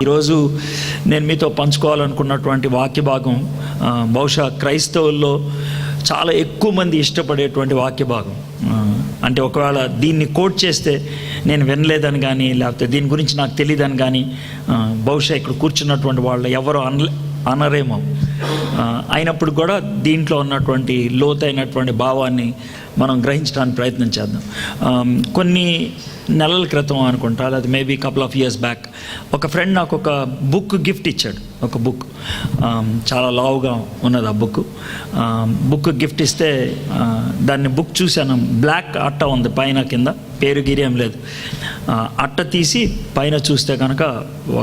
ఈరోజు నేను మీతో పంచుకోవాలనుకున్నటువంటి వాక్య భాగం బహుశా క్రైస్తవుల్లో చాలా ఎక్కువ మంది ఇష్టపడేటువంటి వాక్య భాగం. అంటే ఒకవేళ దీన్ని కోట్ చేస్తే నేను వినలేదని కానీ, లేకపోతే దీని గురించి నాకు తెలియదని కానీ బహుశా ఇక్కడ కూర్చున్నటువంటి వాళ్ళు ఎవరు అనరేమో. అయినప్పుడు కూడా దీంట్లో ఉన్నటువంటి లోతైనటువంటి భావాన్ని మనం గ్రహించడానికి ప్రయత్నం చేద్దాం. కొన్ని నెలల క్రితం అనుకుంటా, అది maybe couple of years back, ఒక ఫ్రెండ్ నాకు ఒక బుక్ గిఫ్ట్ ఇచ్చాడు. ఒక బుక్ చాలా లావుగా ఉన్నది. ఆ బుక్ గిఫ్ట్ ఇస్తే దాన్ని బుక్ చూశాను. బ్లాక్ అట్ట ఉంది, పైన కింద పేరు గిరియం లేదు. అట్ట తీసి పైన చూస్తే కనుక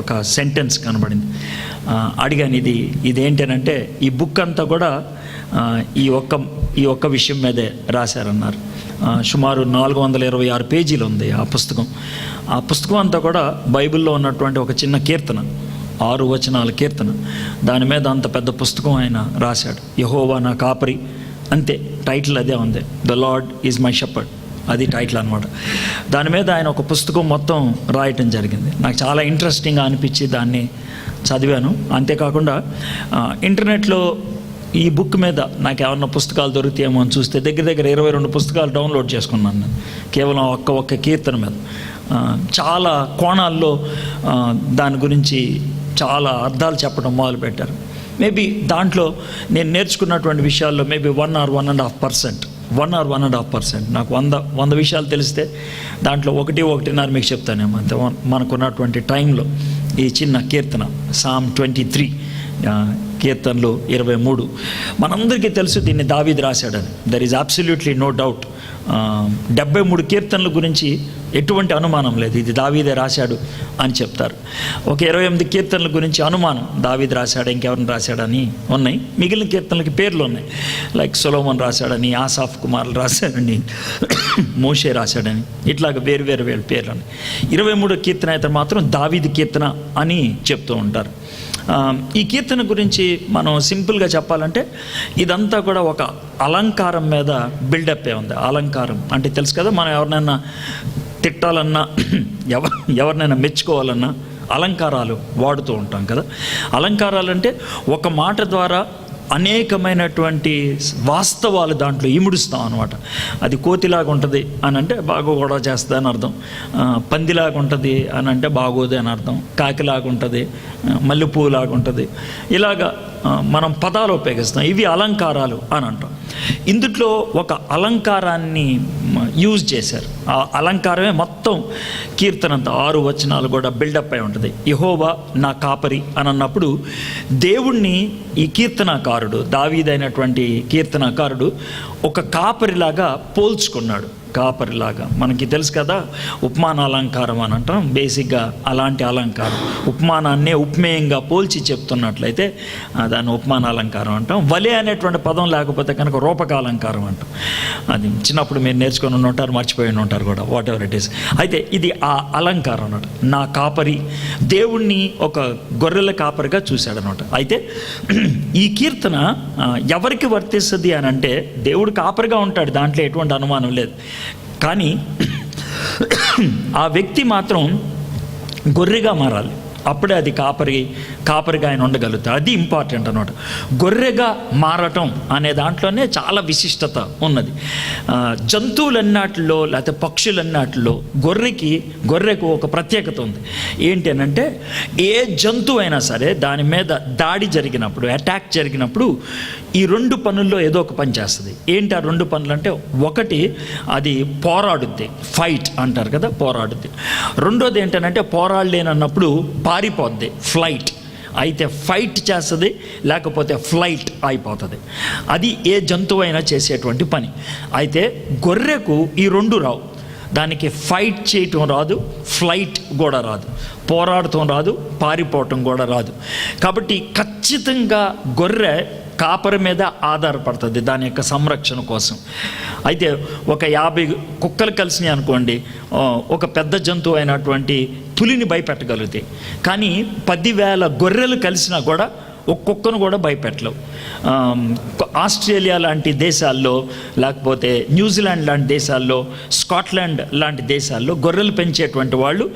ఒక సెంటెన్స్ కనబడింది. అడిగాను, ఇదేంటనంటే ఈ బుక్ అంతా కూడా ఈ ఒక్క విషయం మీదే రాశారన్నారు. సుమారు 426 పేజీలు ఉంది ఆ పుస్తకం. ఆ పుస్తకం అంతా కూడా బైబిల్లో ఉన్నటువంటి ఒక చిన్న కీర్తన, 6 వచనాల కీర్తన. దాని మీద అంత పెద్ద పుస్తకం ఆయన రాశాడు. యెహోవా నా కాపరి, అంతే, టైటిల్ అదే ఉంది. The lord is my shepherd, అది టైటిల్ అనమాట. దాని మీద ఆయన ఒక పుస్తకం మొత్తం రాయటం జరిగింది. నాకు చాలా ఇంట్రెస్టింగ్గా అనిపించి దాన్ని చదివాను. అంతేకాకుండా ఇంటర్నెట్లో ఈ బుక్ మీద నాకు ఏమన్నా పుస్తకాలు దొరుకుతాయేమో అని చూస్తే దగ్గర 22 పుస్తకాలు డౌన్లోడ్ చేసుకున్నాను నేను, కేవలం ఒక్క కీర్తన మీద. చాలా కోణాల్లో దాని గురించి చాలా అర్థాలు చెప్పడం మొదలుపెట్టారు. మేబీ దాంట్లో నేను నేర్చుకున్నటువంటి విషయాల్లో మేబీ 1 or 1.5% నాకు 100 విషయాలు తెలిస్తే దాంట్లో 1.5 మీకు చెప్తానేమో అంతే. మనకున్నటువంటి టైంలో ఈ చిన్న కీర్తన సామ్ 23, కీర్తనలు 23, మనందరికీ తెలుసు దీన్ని దావీదు రాశాడని. There is absolutely no doubt. 73 కీర్తనల గురించి ఎటువంటి అనుమానం లేదు, ఇది దావీదే రాశాడు అని చెప్తారు. ఒక 28 కీర్తనల గురించి అనుమానం, దావీదు రాశాడు ఇంకెవరిని రాశాడని ఉన్నాయి. మిగిలిన కీర్తనలకి పేర్లు ఉన్నాయి. లైక్ సొలొమోన్ రాశాడని, ఆసాఫ్ కుమారులు రాశాడని, మోషే రాశాడని, ఇట్లాగ వేరు పేర్లు ఉన్నాయి. 23 కీర్తన అయితే మాత్రం దావీదు కీర్తన అని చెప్తూ ఉంటారు. ఈ కీర్తన గురించి మనం సింపుల్గా చెప్పాలంటే ఇదంతా కూడా ఒక అలంకారం మీద బిల్డప్ ఉంది. అలంకారం అంటే తెలుసు కదా, మనం ఎవరినైనా తిట్టాలన్నా ఎవరినైనా మెచ్చుకోవాలన్నా అలంకారాలు వాడుతూ ఉంటాం కదా. అలంకారాలు అంటే ఒక మాట ద్వారా అనేకమైనటువంటి వాస్తవాలు దాంట్లో ఇముడుస్తాం అనమాట. అది కోతిలాగా ఉంటుంది అని అంటే బాగా గొడవ చేస్తుంది అని అర్థం, పందిలాగా ఉంటుంది అని అంటే బాగోదు అని అర్థం, కాకిలాగా ఉంటుంది, మల్లెపువ్వులాగా ఉంటుంది, ఇలాగా మనం పదాలు ఉపయోగిస్తాం. ఇవి అలంకారాలు అని అంటాం. ఇందులో ఒక అలంకారాన్ని యూజ్ చేశారు. ఆ అలంకారమే మొత్తం కీర్తనంతా 6 వచనాలు కూడా బిల్డప్ అయి ఉంటుంది. యెహోవా నా కాపరి అని అన్నప్పుడు దేవుణ్ణి ఈ కీర్తనాకారుడు, దావీదైనటువంటి కీర్తనాకారుడు ఒక కాపరిలాగా పోల్చుకున్నాడు. కాపరిలాగా మనకి తెలుసు కదా, ఉపమాన అలంకారం అని అంటాం. బేసిక్గా అలాంటి అలంకారం, ఉపమానాన్నే ఉపమేయంగా పోల్చి చెప్తున్నట్లయితే దాన్ని ఉపమాన అలంకారం అంటాం. వలె అనేటువంటి పదం లేకపోతే కనుక రూపక అలంకారం అంటాం. అది చిన్నప్పుడు మీరు నేర్చుకొని ఉంటారు, మర్చిపోయి ఉంటారు కూడా, వాట్ ఎవర్ ఇట్ ఈస్. అయితే ఇది ఆ అలంకారం అన్నమాట. నా కాపరి, దేవుణ్ణి ఒక గొర్రెల కాపరిగా చూశాడు అనమాట. అయితే ఈ కీర్తన ఎవరికి వర్తిస్తుంది అని అంటే, దేవుడు కాపరిగా ఉంటాడు, దాంట్లో ఎటువంటి అనుమానం లేదు. కానీ ఆ వ్యక్తి మాత్రం గొర్రెగా మారాలి, అప్పుడే అది కాపరిగా ఆయన ఉండగలుగుతాడు. అది ఇంపార్టెంట్ అన్నమాట. గొర్రెగా మారటం అనే దాంట్లోనే చాలా విశిష్టత ఉన్నది. జంతువులన్నిటిలో లేకపోతే పక్షులన్నిటిలో గొర్రెకు ఒక ప్రత్యేకత ఉంది. ఏంటి అని అంటే, ఏ జంతువు అయినా సరే దాని మీద దాడి జరిగినప్పుడు, అటాక్ జరిగినప్పుడు ఈ 2 పనుల్లో ఏదో ఒక పని చేస్తుంది. ఏంటి ఆ 2 పనులు అంటే, ఒకటి అది పోరాడుద్ది, ఫైట్ అంటారు కదా, పోరాడుద్ది. రెండోది ఏంటంటే పోరాడలేనన్నప్పుడు పారిపోద్ది, ఫ్లైట్. అయితే ఫైట్ చేస్తుంది, లేకపోతే ఫ్లైట్ అయిపోతుంది. అది ఏ జంతువు అయినా చేసేటువంటి పని. అయితే గొర్రెకు ఈ 2 రావు. దానికి ఫైట్ చేయటం రాదు, ఫ్లైట్ కూడా రాదు, పోరాడటం రాదు, పారిపోవటం కూడా రాదు. కాబట్టి ఖచ్చితంగా గొర్రె కాపరి మీద ఆధారపడుతుంది దాని యొక్క సంరక్షణ కోసం. అయితే ఒక 50 కుక్కలు కలిసినాయి అనుకోండి, ఒక పెద్ద జంతువు అయినటువంటి పులిని భయపెట్టగలుగుతాయి. కానీ 10,000 గొర్రెలు కలిసినా కూడా ఒక కుక్కను కూడా భయపెట్టలేవు. ఆస్ట్రేలియా లాంటి దేశాల్లో, లేకపోతే న్యూజిలాండ్ లాంటి దేశాల్లో, స్కాట్లాండ్ లాంటి దేశాల్లో గొర్రెలు పెంచేటువంటి వాళ్ళు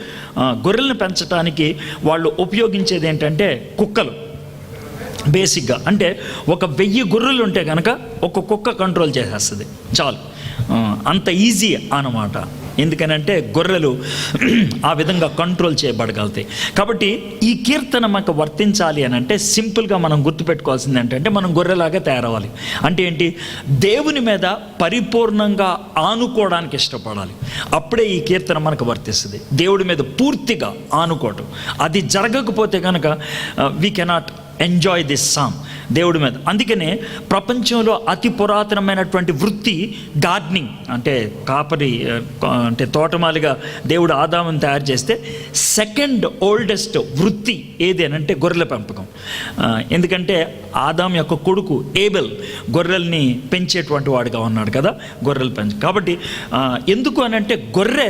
గొర్రెలను పెంచడానికి వాళ్ళు ఉపయోగించేది ఏంటంటే కుక్కలు. బేసిక్గా అంటే 1000 గొర్రెలు ఉంటే కనుక ఒక కుక్క కంట్రోల్ చేసేస్తుంది చాలు. అంత ఈజీ అన్నమాట. ఎందుకనంటే గొర్రెలు ఆ విధంగా కంట్రోల్ చేయబడగలుగుతాయి. కాబట్టి ఈ కీర్తన మనకు వర్తించాలి అని అంటే సింపుల్గా మనం గుర్తుపెట్టుకోవాల్సింది ఏంటంటే మనం గొర్రెలాగా తయారవ్వాలి. అంటే ఏంటి? దేవుని మీద పరిపూర్ణంగా ఆనుకోవడానికి ఇష్టపడాలి. అప్పుడే ఈ కీర్తన మనకు వర్తిస్తుంది. దేవుడి మీద పూర్తిగా ఆనుకోవటం, అది జరగకపోతే కనుక we cannot enjoy this song దేవుడి మీద. అందుకనే ప్రపంచంలో అతి పురాతనమైనటువంటి వృత్తి గార్డెనింగ్, అంటే కాపరి, అంటే తోటమాలిగా దేవుడు ఆదామును తయారు చేస్తే సెకండ్ ఓల్డెస్ట్ వృత్తి ఏది అని అంటే గొర్రెల పెంపకం. ఎందుకంటే ఆదాం యొక్క కొడుకు ఏబెల్ గొర్రెల్ని పెంచేటువంటి వాడుగా ఉన్నాడు కదా, గొర్రెలు కాబట్టి ఎందుకు అని అంటే గొర్రె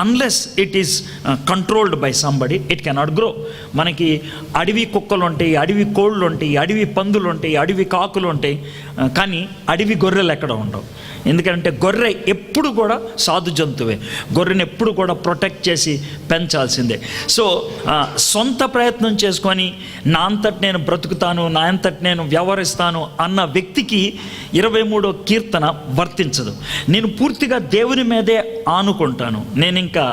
unless it is controlled by somebody it cannot grow. మనకి అడవి కుక్కలు ఉంటాయి, అడవి కోళ్ళు ఉంటాయి, అడవి పందులు ఉంటాయి, అడవి కాకులు ఉంటాయి, కానీ అడవి గొర్రెలు ఎక్కడ ఉండవు. ఎందుకంటే గొర్రె ఎప్పుడు కూడా సాధు జంతువే. గొర్రెని ఎప్పుడు కూడా ప్రొటెక్ట్ చేసి పెంచాల్సిందే. సో సొంత ప్రయత్నం చేసుకొని నా అంతటి నేను బ్రతుకుతాను, నా అంతటి నేను వ్యవహరిస్తాను అన్న వ్యక్తికి 23వ కీర్తన వర్తించదు. నేను పూర్తిగా దేవుని మీదే ఆనుకుంటాను, నేను ఇంకా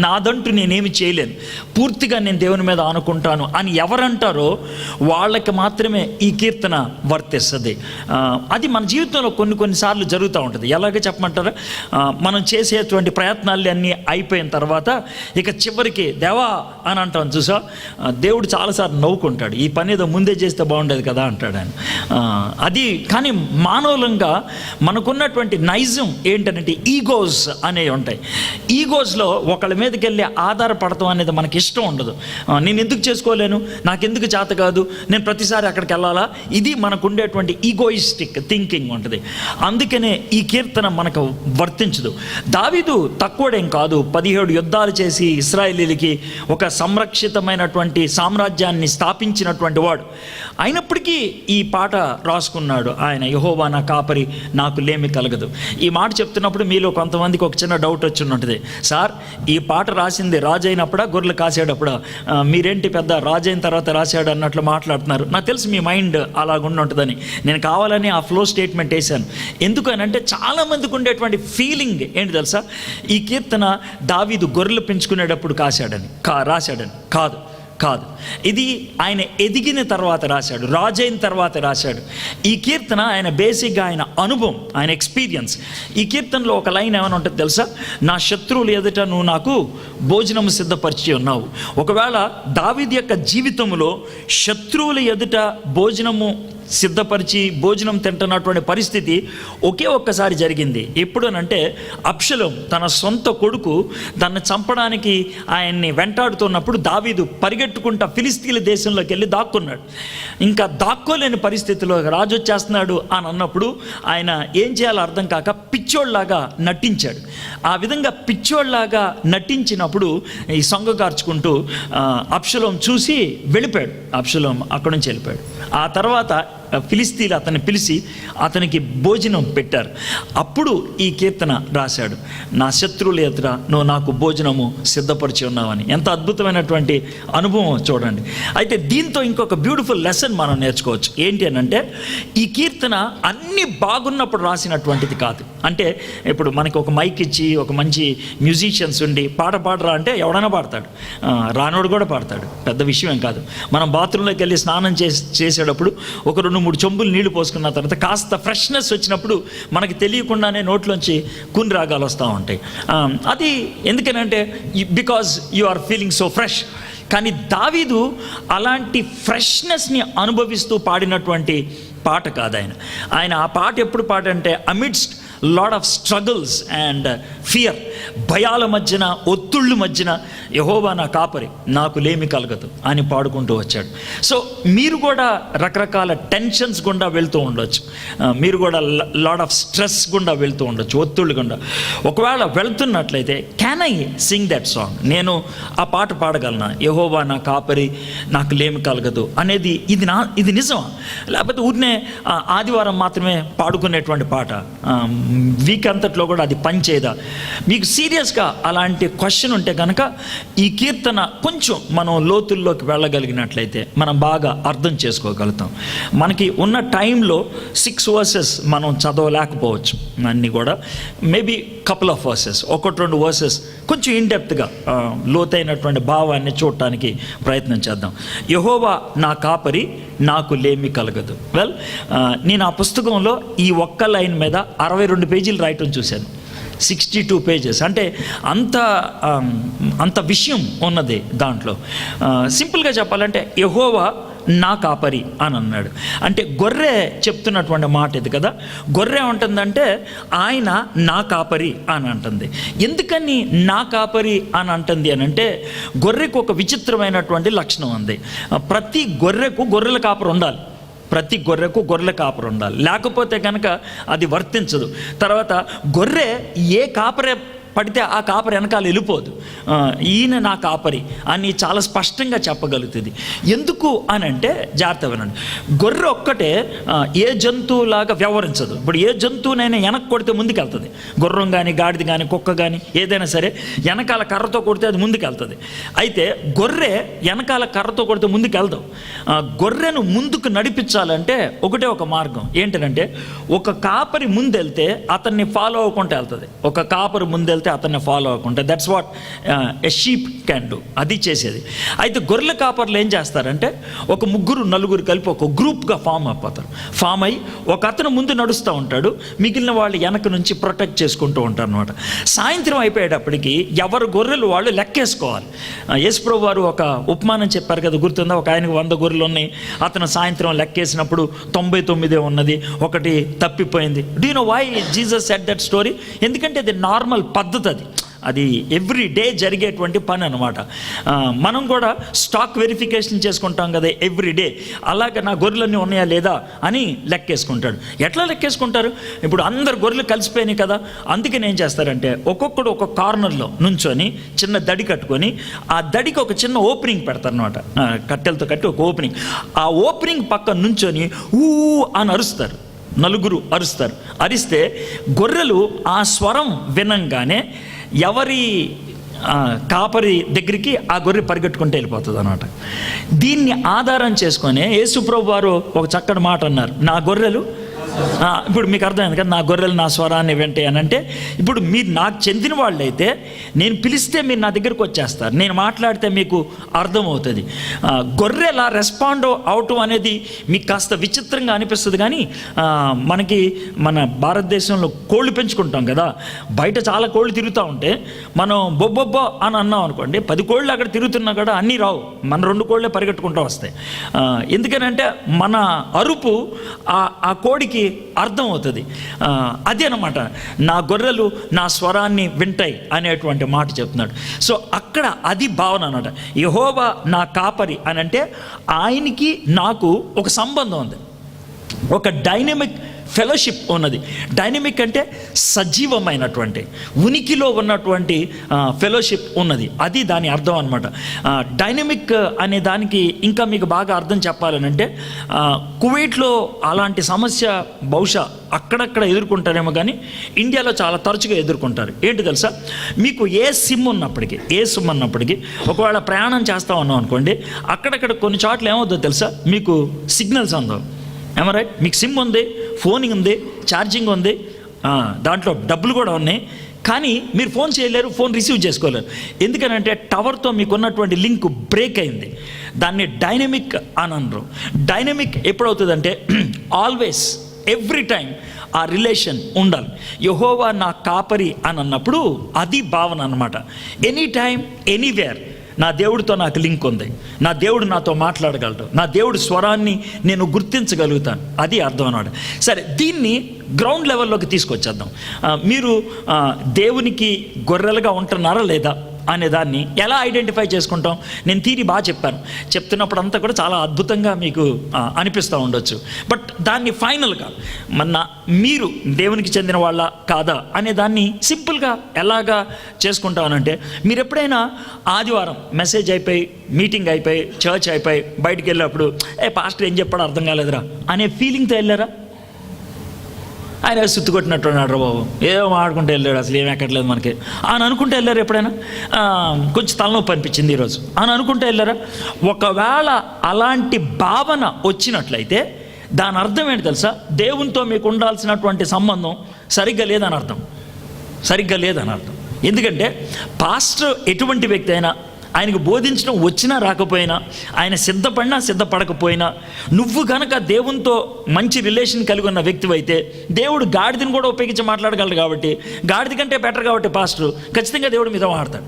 నాదంటూ నేనేమి చేయలేను, పూర్తిగా నేను దేవుని మీద ఆనుకుంటాను అని ఎవరంటారో వాళ్ళకి మాత్రమే ఈ కీర్తన వర్తిస్తుంది. అది మన జీవితంలో కొన్నిసార్లు జరుగుతూ ఉంటుంది. ఎలాగ చెప్పమంటారా? మనం చేసేటువంటి ప్రయత్నాలు అన్నీ అయిపోయిన తర్వాత ఇక చివరికి దేవా అని అంటాం చూసా, దేవుడు చాలాసార్లు నవ్వుకుంటాడు, ఈ పని ఏదో ముందే చేస్తే బాగుండేది కదా అంటాడు ఆయన. అది కానీ మానవులంగా మనకున్నటువంటి నైజం ఏంటంటే ఈగోస్ అనేవి ఉంటాయి. ఈగోస్లో ఒకళ్ళ మీదకి వెళ్ళి ఆధారపడతాం అనేది మనకి ఇష్టం ఉండదు. నేను ఎందుకు చేసుకోలేను, నాకెందుకు చేత కాదు, నేను ప్రతిసారి అక్కడికి వెళ్ళాలా, ఇది మనకు ఉండేటువంటి ఈగోయిస్టిక్ థింకింగ్ ఉంటుంది. అందుకనే ఈ కీర్తన మనకు వర్తించదు. దావీదు తక్కువడేం కాదు, 17 యుద్ధాలు చేసి ఇశ్రాయేలీలకి ఒక సంరక్షితమైనటువంటి సామ్రాజ్యాన్ని స్థాపించినటువంటి వాడు. అయినప్పటికీ ఈ పాట రాసుకున్నాడు ఆయన, యెహోవా నా కాపరి, నాకు లేమి కలగదు. ఈ మాట చెప్తున్నప్పుడు మీలో కొంతమందికి ఒక చిన్న డౌట్ వచ్చి ఉంటుంది, సార్ ఈ పాట రాసింది రాజు అయినప్పుడా గొర్రెలు కాసేటప్పుడా, మీరేంటి పెద్ద రాజు అయిన తర్వాత రాశాడు అన్నట్లు మాట్లాడుతున్నారు. నాకు తెలుసు మీ మైండ్ అలాగుండి ఉంటుందని, నేను కావాలని ఆ ఫ్లో స్టేట్మెంట్ వేశాను. ఎందుకనంటే చాలామందికి ఉండేటువంటి ఫీలింగ్ ఏంటి తెలుసా, ఈ కీర్తన దావీదు గొర్రెలు పెంచుకునేటప్పుడు రాశాడని కాదు. ఇది ఆయన ఎదిగిన తర్వాత రాశాడు, రాజైన తర్వాత రాశాడు. ఈ కీర్తన ఆయన బేసిక్గా ఆయన అనుభవం, ఆయన ఎక్స్పీరియన్స్. ఈ కీర్తనలో ఒక లైన్ ఏమైనా ఉంటుంది తెలుసా, నా శత్రువులు ఎదుట నువ్వు నాకు భోజనము సిద్ధపరిచి ఉన్నావు. ఒకవేళ దావీదు యొక్క జీవితంలో శత్రువుల ఎదుట భోజనము సిద్ధపరిచి భోజనం తింటున్నటువంటి పరిస్థితి ఒకే ఒక్కసారి జరిగింది. ఎప్పుడు అనంటే అబ్షలోం తన సొంత కొడుకు తనను చంపడానికి ఆయన్ని వెంటాడుతున్నప్పుడు దావీదు పరిగెట్టుకుంటా ఫిలిస్తీన్ల దేశంలోకి వెళ్ళి దాక్కున్నాడు. ఇంకా దాక్కోలేని పరిస్థితిలో రాజు వచ్చేస్తున్నాడు అని అన్నప్పుడు ఆయన ఏం చేయాలో అర్థం కాక పిచ్చోళ్లాగా నటించాడు. ఆ విధంగా పిచ్చోళ్లాగా నటించినప్పుడు ఈ సొంగగార్చుకుంటూ అబ్షలోం చూసి వెళ్ళిపోయాడు. అబ్షలోం అక్కడి నుంచి వెళ్ళిపోయాడు. ఆ తర్వాత ఫిలిస్తీన్లు అతన్ని పిలిచి అతనికి భోజనం పెట్టారు. అప్పుడు ఈ కీర్తన రాశాడు, నా శత్రువుల ఎదుట నువ్వు నాకు భోజనము సిద్ధపరిచి ఉన్నావని. ఎంత అద్భుతమైనటువంటి అనుభవం చూడండి. అయితే దీంతో ఇంకొక బ్యూటిఫుల్ లెసన్ మనం నేర్చుకోవచ్చు. ఏంటి అని అంటే ఈ కీర్తన అన్నీ బాగున్నప్పుడు రాసినటువంటిది కాదు. అంటే ఇప్పుడు మనకి ఒక మైక్ ఇచ్చి ఒక మంచి మ్యూజిషియన్స్ ఉండి పాడరా అంటే ఎవడైనా పాడతాడు, రానోడు కూడా పాడతాడు, పెద్ద విషయం కాదు. మనం బాత్రూంలోకి వెళ్ళి స్నానం చేసేటప్పుడు ఒక 2-3 చెంబులు నీళ్లు పోసుకున్న తర్వాత కాస్త ఫ్రెష్నెస్ వచ్చినప్పుడు మనకి తెలియకుండానే నోట్లోంచి కొన్ని రాగాలు వస్తూ ఉంటాయి. అది ఎందుకనంటే because you are feeling so fresh. కానీ దావీదు అలాంటి ఫ్రెష్నెస్ని అనుభవిస్తూ పాడినటువంటి పాట కాదు ఆయన. ఆ పాట ఎప్పుడు పాట అంటే amidst lot of struggles and fear, భయాల మధ్యన, ఒత్తిళ్ళ మధ్యన యెహోవా నా కాపరి, నాకు లేమి కలగదు అని పాడుకుంటూ వచ్చాడు. సో మీరు కూడా రకరకాల టెన్షన్స్ గుండా వెళ్తూ ఉండొచ్చు, మీరు కూడా లాట్ ఆఫ్ స్ట్రెస్ గుండా వెళ్తూ ఉండొచ్చు, ఒత్తిళ్ళు గుండా. ఒకవేళ వెళ్తున్నట్లయితే can I sing that song? నేను ఆ పాట పాడగలనా? యెహోవా నా కాపరి, నాకు లేమి కలగదు అనేది ఇది నిజమా? లేకపోతే ఊరినే ఆదివారం మాత్రమే పాడుకునేటువంటి పాట, వీక్ అంతట్లో కూడా అది పనిచేయదా? మీకు సీరియస్గా అలాంటి క్వశ్చన్ ఉంటే కనుక ఈ కీర్తన కొంచెం మనం లోతుల్లోకి వెళ్ళగలిగినట్లయితే మనం బాగా అర్థం చేసుకోగలుగుతాం. మనకి ఉన్న టైంలో 6 వర్సెస్ మనం చదవలేకపోవచ్చు అన్నీ కూడా, maybe couple of versus, 1-2 versus కొంచెం ఇన్డెప్త్గా లోతైనటువంటి భావాన్ని చూడటానికి ప్రయత్నం చేద్దాం. యెహోవా నా కాపరి, నాకు లేమి కలగదు. వెల్, నేను ఆ పుస్తకంలో ఈ ఒక్క లైన్ మీద 62 పేజీలు రాయటం చూశాను. 62 పేజెస్ అంటే అంత విషయం ఉన్నది దాంట్లో. సింపుల్గా చెప్పాలంటే యెహోవా నా కాపరి అని అన్నాడు. అంటే గొర్రె చెప్తున్నటువంటి మాట ఇది కదా. గొర్రె ఉంటుందంటే ఆయన నా కాపరి అని అంటుంది. ఎందుకని నా కాపరి అని అంటుంది అని అంటే, గొర్రెకు ఒక విచిత్రమైనటువంటి లక్షణం ఉంది. ప్రతి గొర్రెకు గొర్రెల కాపరి ఉండాలి, ప్రతి గొర్రెకు గొర్రెల కాపరి ఉండాలి, లేకపోతే కనుక అది వర్తించదు. తర్వాత గొర్రె ఏ కాపరే పడితే ఆ కాపరి వెనకాల వెళ్ళిపోదు. ఈయన నా కాపరి అని చాలా స్పష్టంగా చెప్పగలుగుతుంది. ఎందుకు అని అంటే, జాగ్రత్త వినండి, గొర్రె ఒక్కటే ఏ జంతువులాగా వ్యవహరించదు. ఇప్పుడు ఏ జంతువునైనా వెనక్కి కొడితే ముందుకు వెళ్తుంది. గుర్రం కానీ, గాడిద కానీ, కుక్క కానీ ఏదైనా సరే వెనకాల కర్రతో కొడితే అది ముందుకు వెళ్తుంది. అయితే గొర్రె వెనకాల కర్రతో కొడితే ముందుకు వెళ్దాం. గొర్రెను ముందుకు నడిపించాలంటే ఒకటే ఒక మార్గం. ఏంటంటే, ఒక కాపరి ముందెళ్తే అతన్ని ఫాలో అవ్వకుండా వెళ్తుంది, ఒక కాపరి ముందెళ్తే అతన్ని ఫాలో అవ్వకుండా. That's what a sheep can do. అది చేసేది. అయితే గొర్రెల కాపర్లు ఏం చేస్తారంటే, ఒక 3-4 కలిపి ఒక గ్రూప్గా ఫామ్ అయిపోతారు. ఫామ్ అయ్యి ఒక అతను ముందు నడుస్తూ ఉంటాడు, మిగిలిన వాళ్ళు వెనక నుంచి ప్రొటెక్ట్ చేసుకుంటూ ఉంటారు అనమాట. సాయంత్రం అయిపోయేటప్పటికి ఎవరు గొర్రెలు వాళ్ళు లెక్కేసుకోవాలి. యేసుప్రభువు వారు ఒక ఉపమానం చెప్పారు కదా, గుర్తుందా? ఒక ఆయనకు 100 గొర్రెలు ఉన్నాయి, అతను సాయంత్రం లెక్కేసినప్పుడు 99 ఉన్నది, ఒకటి తప్పిపోయింది. Do you know why Jesus said that story? ఎందుకంటే అది నార్మల్ పద్ధతి, అది ఎవ్రీ డే జరిగేటువంటి పని అనమాట. మనం కూడా స్టాక్ వెరిఫికేషన్ చేసుకుంటాం కదా ఎవ్రీ డే. అలాగే నా గొర్రెలన్నీ ఉన్నాయా లేదా అని లెక్కేసుకుంటాడు. ఎట్లా లెక్కేసుకుంటారు? ఇప్పుడు అందరు గొర్రెలు కలిసిపోయినాయి కదా, అందుకని ఏం చేస్తారంటే ఒక్కొక్కడు ఒక కార్నర్లో నుంచొని చిన్న దడి కట్టుకొని ఆ దడికి ఒక చిన్న ఓపెనింగ్ పెడతారు అనమాట, కట్టెలతో కట్టి ఒక ఓపెనింగ్. ఆ ఓపెనింగ్ పక్కన నుంచొని ఊ అని అరుస్తారు, 4 అరుస్తారు. అరిస్తే గొర్రెలు ఆ స్వరం వినంగానే ఎవరి కాపరి దగ్గరికి ఆ గొర్రె పరిగెట్టుకుంటూ వెళ్ళిపోతుంది అన్నమాట. దీన్ని ఆధారం చేసుకొని యేసుప్రభు వారు ఒక చక్కటి మాట అన్నారు, నా గొర్రెలు. ఇప్పుడు మీకు అర్థమైంది కదా, నా గొర్రెలు నా స్వరాన్ని వింటాయి అని అంటే, ఇప్పుడు మీరు నాకు చెందిన వాళ్ళైతే నేను పిలిస్తే మీరు నా దగ్గరకు వచ్చేస్తారు, నేను మాట్లాడితే మీకు అర్థమవుతుంది. గొర్రె ఎలా రెస్పాండ్ అవటం అనేది మీకు కాస్త విచిత్రంగా అనిపిస్తుంది. కానీ మన భారతదేశంలో కోళ్ళు పెంచుకుంటాం కదా, బయట చాలా కోళ్ళు తిరుగుతూ ఉంటే మనం బొబ్బొబ్బో అని అన్నాం అనుకోండి, 10 కోళ్ళు అక్కడ తిరుగుతున్నా కూడా అన్నీ రావు, మన 2 కోళ్ళే పరిగెట్టుకుంటూ వస్తాయి. ఎందుకనంటే మన అరుపు ఆ కోడికి అర్థం అవుతుంది. అదేనమాట నా గొర్రెలు నా స్వరాన్ని వింటాయి అనేటువంటి మాట చెప్తున్నాడు. సో అక్కడ అది భావన అన్నమాట. యెహోవా నా కాపరి అని అంటే ఆయనకి నాకు ఒక సంబంధం ఉంది, ఒక డైనమిక్ ఫెలోషిప్ ఉన్నది. డైనమిక్ అంటే సజీవమైనటువంటి ఉనికిలో ఉన్నటువంటి ఫెలోషిప్ ఉన్నది, అది దాని అర్థం అనమాట. డైనమిక్ అనే దానికి ఇంకా మీకు బాగా అర్థం చెప్పాలనంటే, కువైట్లో అలాంటి సమస్య బహుశా అక్కడక్కడ ఎదుర్కొంటారేమో కానీ ఇండియాలో చాలా తరచుగా ఎదుర్కొంటారు. ఏంటి తెలుసా? మీకు ఏ సిమ్ ఉన్నప్పటికీ ఒకవేళ ప్రయాణం చేస్తా ఉన్నాం అనుకోండి, అక్కడక్కడ కొన్ని చోట్ల ఏమవుతుందో తెలుసా, మీకు సిగ్నల్స్ అందవు. ఏమో రైట్? మీకు సిమ్ ఉంది, ఫోన్ ఉంది, ఛార్జింగ్ ఉంది, దాంట్లో డబ్బులు కూడా ఉన్నాయి, కానీ మీరు ఫోన్ చేయలేరు, ఫోన్ రిసీవ్ చేసుకోలేరు. ఎందుకనంటే టవర్తో మీకున్నటువంటి లింక్ బ్రేక్ అయింది. దాన్ని డైనమిక్ అని అనరు. డైనమిక్ ఎప్పుడవుతుందంటే ఆల్వేస్, ఎవ్రీ టైం ఆ రిలేషన్ ఉండాలి. యెహోవా నా కాపరి అని అన్నప్పుడు అది భావన అనమాట. ఎనీ టైం ఎనీవేర్ నా దేవుడితో నాకు లింక్ ఉంది, నా దేవుడు నాతో మాట్లాడగలడు, నా దేవుడి స్వరాన్ని నేను గుర్తించగలుగుతాను, అది అర్థం అన్నమాట. సరే, దీన్ని గ్రౌండ్ లెవెల్లోకి తీసుకొచ్చేద్దాం. మీరు దేవునికి గొర్రెలుగా ఉంటున్నారా లేదా అనే దాన్ని ఎలా ఐడెంటిఫై చేసుకుంటాం? నేను థీరీ బాగా చెప్తున్నప్పుడు అంతా కూడా చాలా అద్భుతంగా మీకు అనిపిస్తూ ఉండొచ్చు. బట్ దాన్ని ఫైనల్గా మీరు దేవునికి చెందిన వాళ్ళ కాదా అనే దాన్ని సింపుల్గా ఎలాగా చేసుకుంటామనంటే, మీరు ఎప్పుడైనా ఆదివారం మెసేజ్ అయిపోయి, మీటింగ్ అయిపోయి, చర్చ్ అయిపోయి బయటికి వెళ్ళినప్పుడు పాస్టర్ ఏం చెప్పాడో అర్థం కాలేదురా అనే ఫీలింగ్తో వెళ్ళారా? ఆయన సుత్తుకొట్టినట్టున్నాడు రా బాబు, ఏదో మాడుకుంటూ వెళ్ళాడు, అసలు ఏం ఎక్కట్లేదు మనకి అని అనుకుంటూ వెళ్ళారు. ఎప్పుడైనా కొంచెం తలనొప్పి అనిపించింది ఈరోజు అని అనుకుంటూ వెళ్ళారా? ఒకవేళ అలాంటి భావన వచ్చినట్లయితే దాని అర్థం ఏంటి తెలుసా? దేవునితో మీకు ఉండాల్సినటువంటి సంబంధం సరిగ్గా లేదని అర్థం, సరిగ్గా లేదని అర్థం. ఎందుకంటే పాస్టర్ ఎటువంటి వ్యక్తి అయినా, ఆయనకు బోధించడం వచ్చినా రాకపోయినా, ఆయన సిద్ధపడినా సిద్ధపడకపోయినా, నువ్వు కనుక దేవునితో మంచి రిలేషన్ కలిగి ఉన్న వ్యక్తి అయితే, దేవుడు గాడిదని కూడా ఉపయోగించి మాట్లాడగలడు. కాబట్టి గాడిద కంటే బెటర్ కాబట్టి పాస్టర్ ఖచ్చితంగా దేవుడు మీతో మాట్లాడతాడు.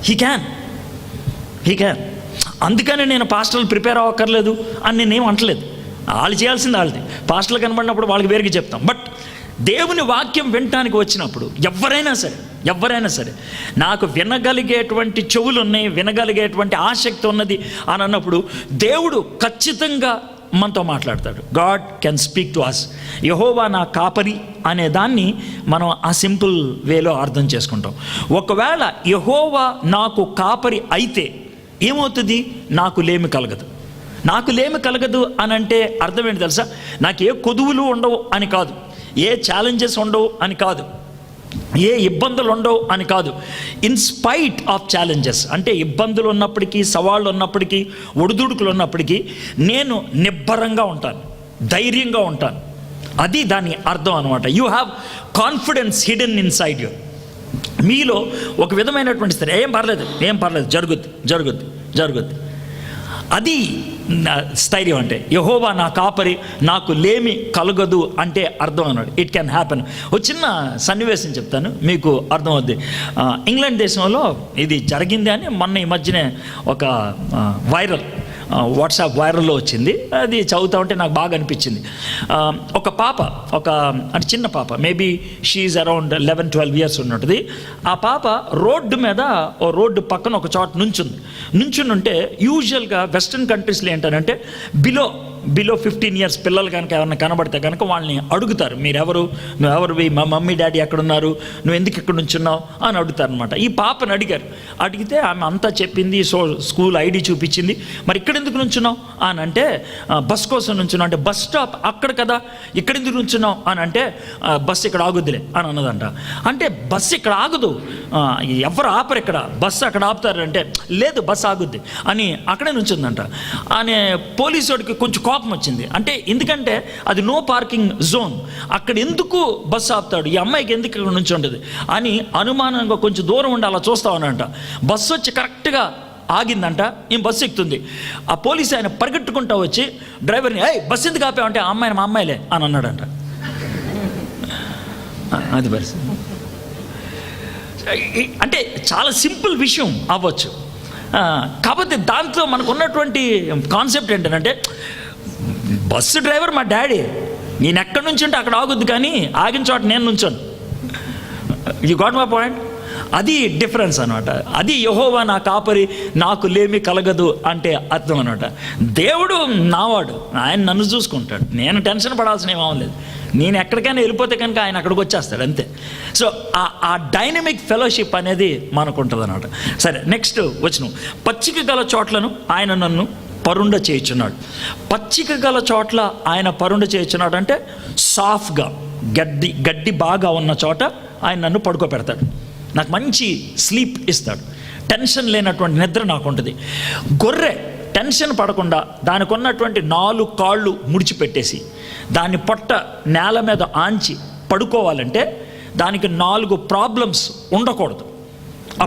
He can. అందుకని నేను పాస్టర్లు ప్రిపేర్ అవ్వక్కర్లేదు అని నేనేం అంటలేదు. వాళ్ళు చేయాల్సింది వాళ్ళది. పాస్టర్లు కనబడినప్పుడు వాళ్ళకి వేరుగా చెప్తాం. బట్ దేవుని వాక్యం వినటానికి వచ్చినప్పుడు ఎవరైనా సరే నాకు వినగలిగేటువంటి చెవులు ఉన్నాయి, వినగలిగేటువంటి ఆసక్తి ఉన్నది అని అన్నప్పుడు దేవుడు ఖచ్చితంగా మనతో మాట్లాడతాడు. God can speak to us. యెహోవా నా కాపరి అనే దాన్ని మనం ఆ సింపుల్ వేలో అర్థం చేసుకుంటాం. ఒకవేళ యెహోవా నాకు కాపరి అయితే ఏమవుతుంది? నాకు లేమి కలగదు అని అంటే అర్థం ఏంటి తెలుసా? నాకు ఏ కొదువులు ఉండవు అని కాదు, ఏ ఛాలెంజెస్ ఉండవు అని కాదు, ఏ ఇబ్బందులు ఉండవు అని కాదు. ఇన్స్పైట్ ఆఫ్ ఛాలెంజెస్ అంటే ఇబ్బందులు ఉన్నప్పటికీ, సవాళ్ళు ఉన్నప్పటికీ, ఒడిదుడుకులు ఉన్నప్పటికీ నేను నిబ్బరంగా ఉంటాను, ధైర్యంగా ఉంటాను. అది దాని అర్థం అనమాట. You have confidence hidden inside you. మీలో ఒక విధమైనటువంటి స్థితి, ఏం పర్లేదు జరుగుద్ది. అది స్థైర్యం అంటే. యెహోవా నా కాపరి, నాకు లేమి కలగదు అంటే అర్థం అన్నాడు. It can happen. ఒక చిన్న సన్నివేశం చెప్తాను, మీకు అర్థమవుద్ది. ఇంగ్లాండ్ దేశంలో ఇది జరిగింది అని మొన్న ఈ మధ్యనే ఒక వాట్సాప్ వైరల్లో వచ్చింది. అది చదువుతా ఉంటే నాకు బాగా అనిపించింది. ఒక పాప, అంటే చిన్న పాప, మేబీ షీఈ్ అరౌండ్ 11-12 ఇయర్స్ ఉన్నది. ఆ పాప రోడ్డు పక్కన ఒక చోట నుంచుని ఉంటే, యూజువల్గా వెస్ట్రన్ కంట్రీస్లో ఏంటంటే బిలో 15 ఇయర్స్ పిల్లలు కనుక ఎవరైనా కనబడితే కనుక వాళ్ళని అడుగుతారు, నువ్వెవరివి, మా మమ్మీ డాడీ ఎక్కడున్నారు, నువ్వు ఎందుకు ఇక్కడ నుంచున్నావు అని అడుగుతారు అనమాట. ఈ పాపను అడిగితే ఆమె అంతా చెప్పింది. స్కూల్ ఐడి చూపించింది. మరి ఇక్కడ ఎందుకు నుంచున్నావు అని అంటే, బస్ కోసం నుంచున్నావు అంటే, బస్ స్టాప్ అక్కడ కదా, ఇక్కడ ఎందుకు నుంచున్నావు అని అంటే, బస్సు ఇక్కడ ఆగుద్దిలే అని అన్నదంట. అంటే బస్సు ఇక్కడ ఆగదు, ఎవరు ఆపరు, ఇక్కడ బస్సు అక్కడ ఆపుతారు అంటే, లేదు బస్సు ఆగుద్ది అని అక్కడే నుంచుందంట. అనే పోలీసు వాడికి కొంచెం కోపం వచ్చింది. అంటే ఎందుకంటే అది నో పార్కింగ్ జోన్, అక్కడ ఎందుకు బస్సు ఆపుతాడు, ఈ అమ్మాయికి ఎందుకు ఇక్కడ నుంచి ఉంటుంది అని అనుమానంగా కొంచెం దూరం ఉండి అలా చూస్తా ఉన్నాడంట. బస్సు వచ్చి కరెక్ట్గా ఆగిందంట. ఈ బస్సు ఎక్కుతుంది. ఆ పోలీసు ఆయన పరిగెట్టుకుంటా వచ్చి డ్రైవర్ని, బస్సు ఎందుకు ఆపావంటే, ఆ అమ్మాయిని మా అమ్మాయిలే అని అన్నాడంట. అది పరిస్థితి. అంటే చాలా సింపుల్ విషయం అవ్వచ్చు, కాకపోతే దాంతో మనకు ఉన్నటువంటి కాన్సెప్ట్ ఏంటంటే, బస్సు డ్రైవర్ మా డాడీ, నేను ఎక్కడి నుంచి ఉంటే అక్కడ ఆగుద్ది, కానీ ఆగిన చోట నేను నుంచాను. You got my point? అది డిఫరెన్స్ అనమాట. అది యెహోవా నా కాపరి, నాకు లేమి కలగదు అంటే అర్థం అనమాట. దేవుడు నావాడు, ఆయన నన్ను చూసుకుంటాడు, నేను టెన్షన్ పడాల్సిన ఏమీ లేదు. నేను ఎక్కడికైనా వెళ్ళిపోతే కనుక ఆయన అక్కడికి వచ్చేస్తాడు, అంతే. సో ఆ డైనమిక్ ఫెలోషిప్ అనేది మనకు ఉంటుంది అనమాట. సరే, నెక్స్ట్ వచ్చిన పచ్చిక గల చోట్లను ఆయన నన్ను పరుండ చేయుచున్నాడు. పచ్చిక గల చోట్ల ఆయన పరుండ చేయుచున్నాడు అంటే సాఫ్ట్గా గడ్డి బాగా ఉన్న చోట ఆయన నన్ను పడుకోబెడతాడు, నాకు మంచి స్లీప్ ఇస్తాడు, టెన్షన్ లేనటువంటి నిద్ర నాకు ఉంటుంది. గొర్రె టెన్షన్ పడకుండా దానికి ఉన్నటువంటి 4 కాళ్ళు ముడిచిపెట్టేసి దాన్ని పొట్ట నేల మీద ఆంచి పడుకోవాలంటే దానికి 4 ప్రాబ్లమ్స్ ఉండకూడదు,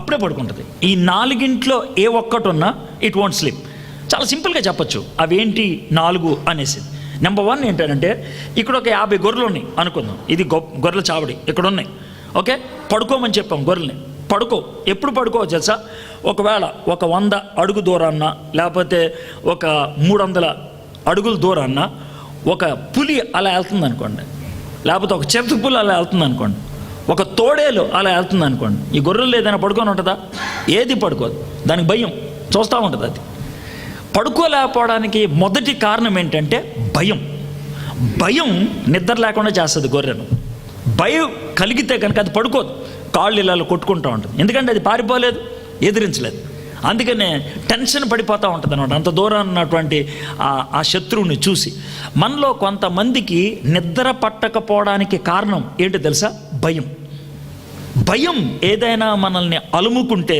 అప్పుడే పడుకుంటుంది. ఈ 4గింట్లో ఏ ఒక్కటి ఉన్నా ఇట్ వోంట్ స్లీప్. చాలా సింపుల్గా చెప్పచ్చు అవేంటి 4 అనేసి. నెంబర్ 1 ఏంటంటే, ఇక్కడ ఒక 50 గొర్రెలు ఉన్నాయి అనుకుందాం, ఇది గొర్రెల చావడి ఇక్కడ ఉన్నాయి, ఓకే, పడుకోమని చెప్పాం గొర్రెల్ని. పడుకో. ఎప్పుడు పడుకో తెలుసా? ఒకవేళ ఒక 100 అడుగు దూరాన్న, లేకపోతే ఒక 300 అడుగుల దూరాన్న ఒక పులి అలా వెళ్తుంది అనుకోండి, లేకపోతే ఒక చిరుత పులి అలా వెళ్తుంది అనుకోండి, ఒక తోడేలు అలా వెళ్తుంది అనుకోండి, ఈ గొర్రెలు ఏదైనా పడుకొని ఉంటుందా? ఏది పడుకోదు. దానికి భయం, చూస్తూ ఉంటుంది. అది పడుకోలేకపోవడానికి మొదటి కారణం ఏంటంటే భయం. భయం నిద్ర లేకుండా చేస్తుంది గొర్రెను. భయం కలిగితే కనుక అది పడుకోదు, కాళ్ళు ఇలా కొట్టుకుంటూ ఉంటుంది. ఎందుకంటే అది పారిపోలేదు, ఎదిరించలేదు. అందుకనే టెన్షన్ పడిపోతూ ఉంటుంది అన్నమాట, అంత దూరం ఉన్నటువంటి ఆ శత్రువుని చూసి. మనలో కొంతమందికి నిద్ర పట్టకపోవడానికి కారణం ఏంటో తెలుసా? భయం. భయం ఏదైనా మనల్ని అలుముకుంటే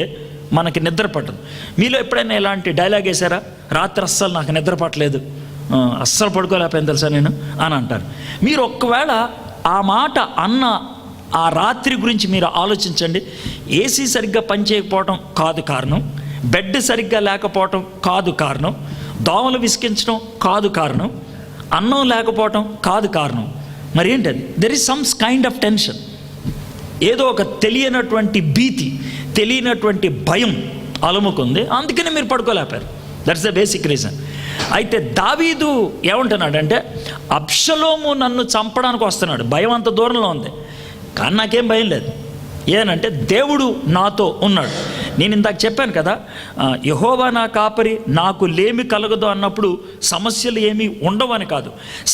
మనకి నిద్ర పట్టదు. మీలో ఎప్పుడైనా ఇలాంటి డైలాగ్ వేసారా? రాత్రి అస్సలు నాకు నిద్ర పట్టలేదు, అస్సలు పడుకోలేకపోయింది తెలుసా నేను అని అంటారు. మీరు ఒక్కవేళ ఆ మాట అన్న ఆ రాత్రి గురించి మీరు ఆలోచించండి. ఏసీ సరిగ్గా పనిచేయకపోవడం కాదు కారణం, బెడ్ సరిగ్గా లేకపోవటం కాదు కారణం, దోమలు విసికించడం కాదు కారణం, అన్నం లేకపోవటం కాదు కారణం. మరి ఏంటది? There is some kind of tension. ఏదో ఒక తెలియనటువంటి భీతి, తెలియనటువంటి భయం అలుముకుంది. అందుకనే మీరు పడుకోలేపారు. That's the basic reason. అయితే దావీదు ఏమంటున్నాడంటే, అబ్షలోము నన్ను చంపడానికి వస్తున్నాడు, భయం అంత దూరంలో ఉంది, కానీ నాకేం భయం లేదు. ఏనంటే దేవుడు నాతో ఉన్నాడు. నేను ఇందాక చెప్పాను కదా, యెహోవా నా కాపరి, నాకు లేమి కలగదు అన్నప్పుడు సమస్యలు ఏమీ ఉండవని కాదు,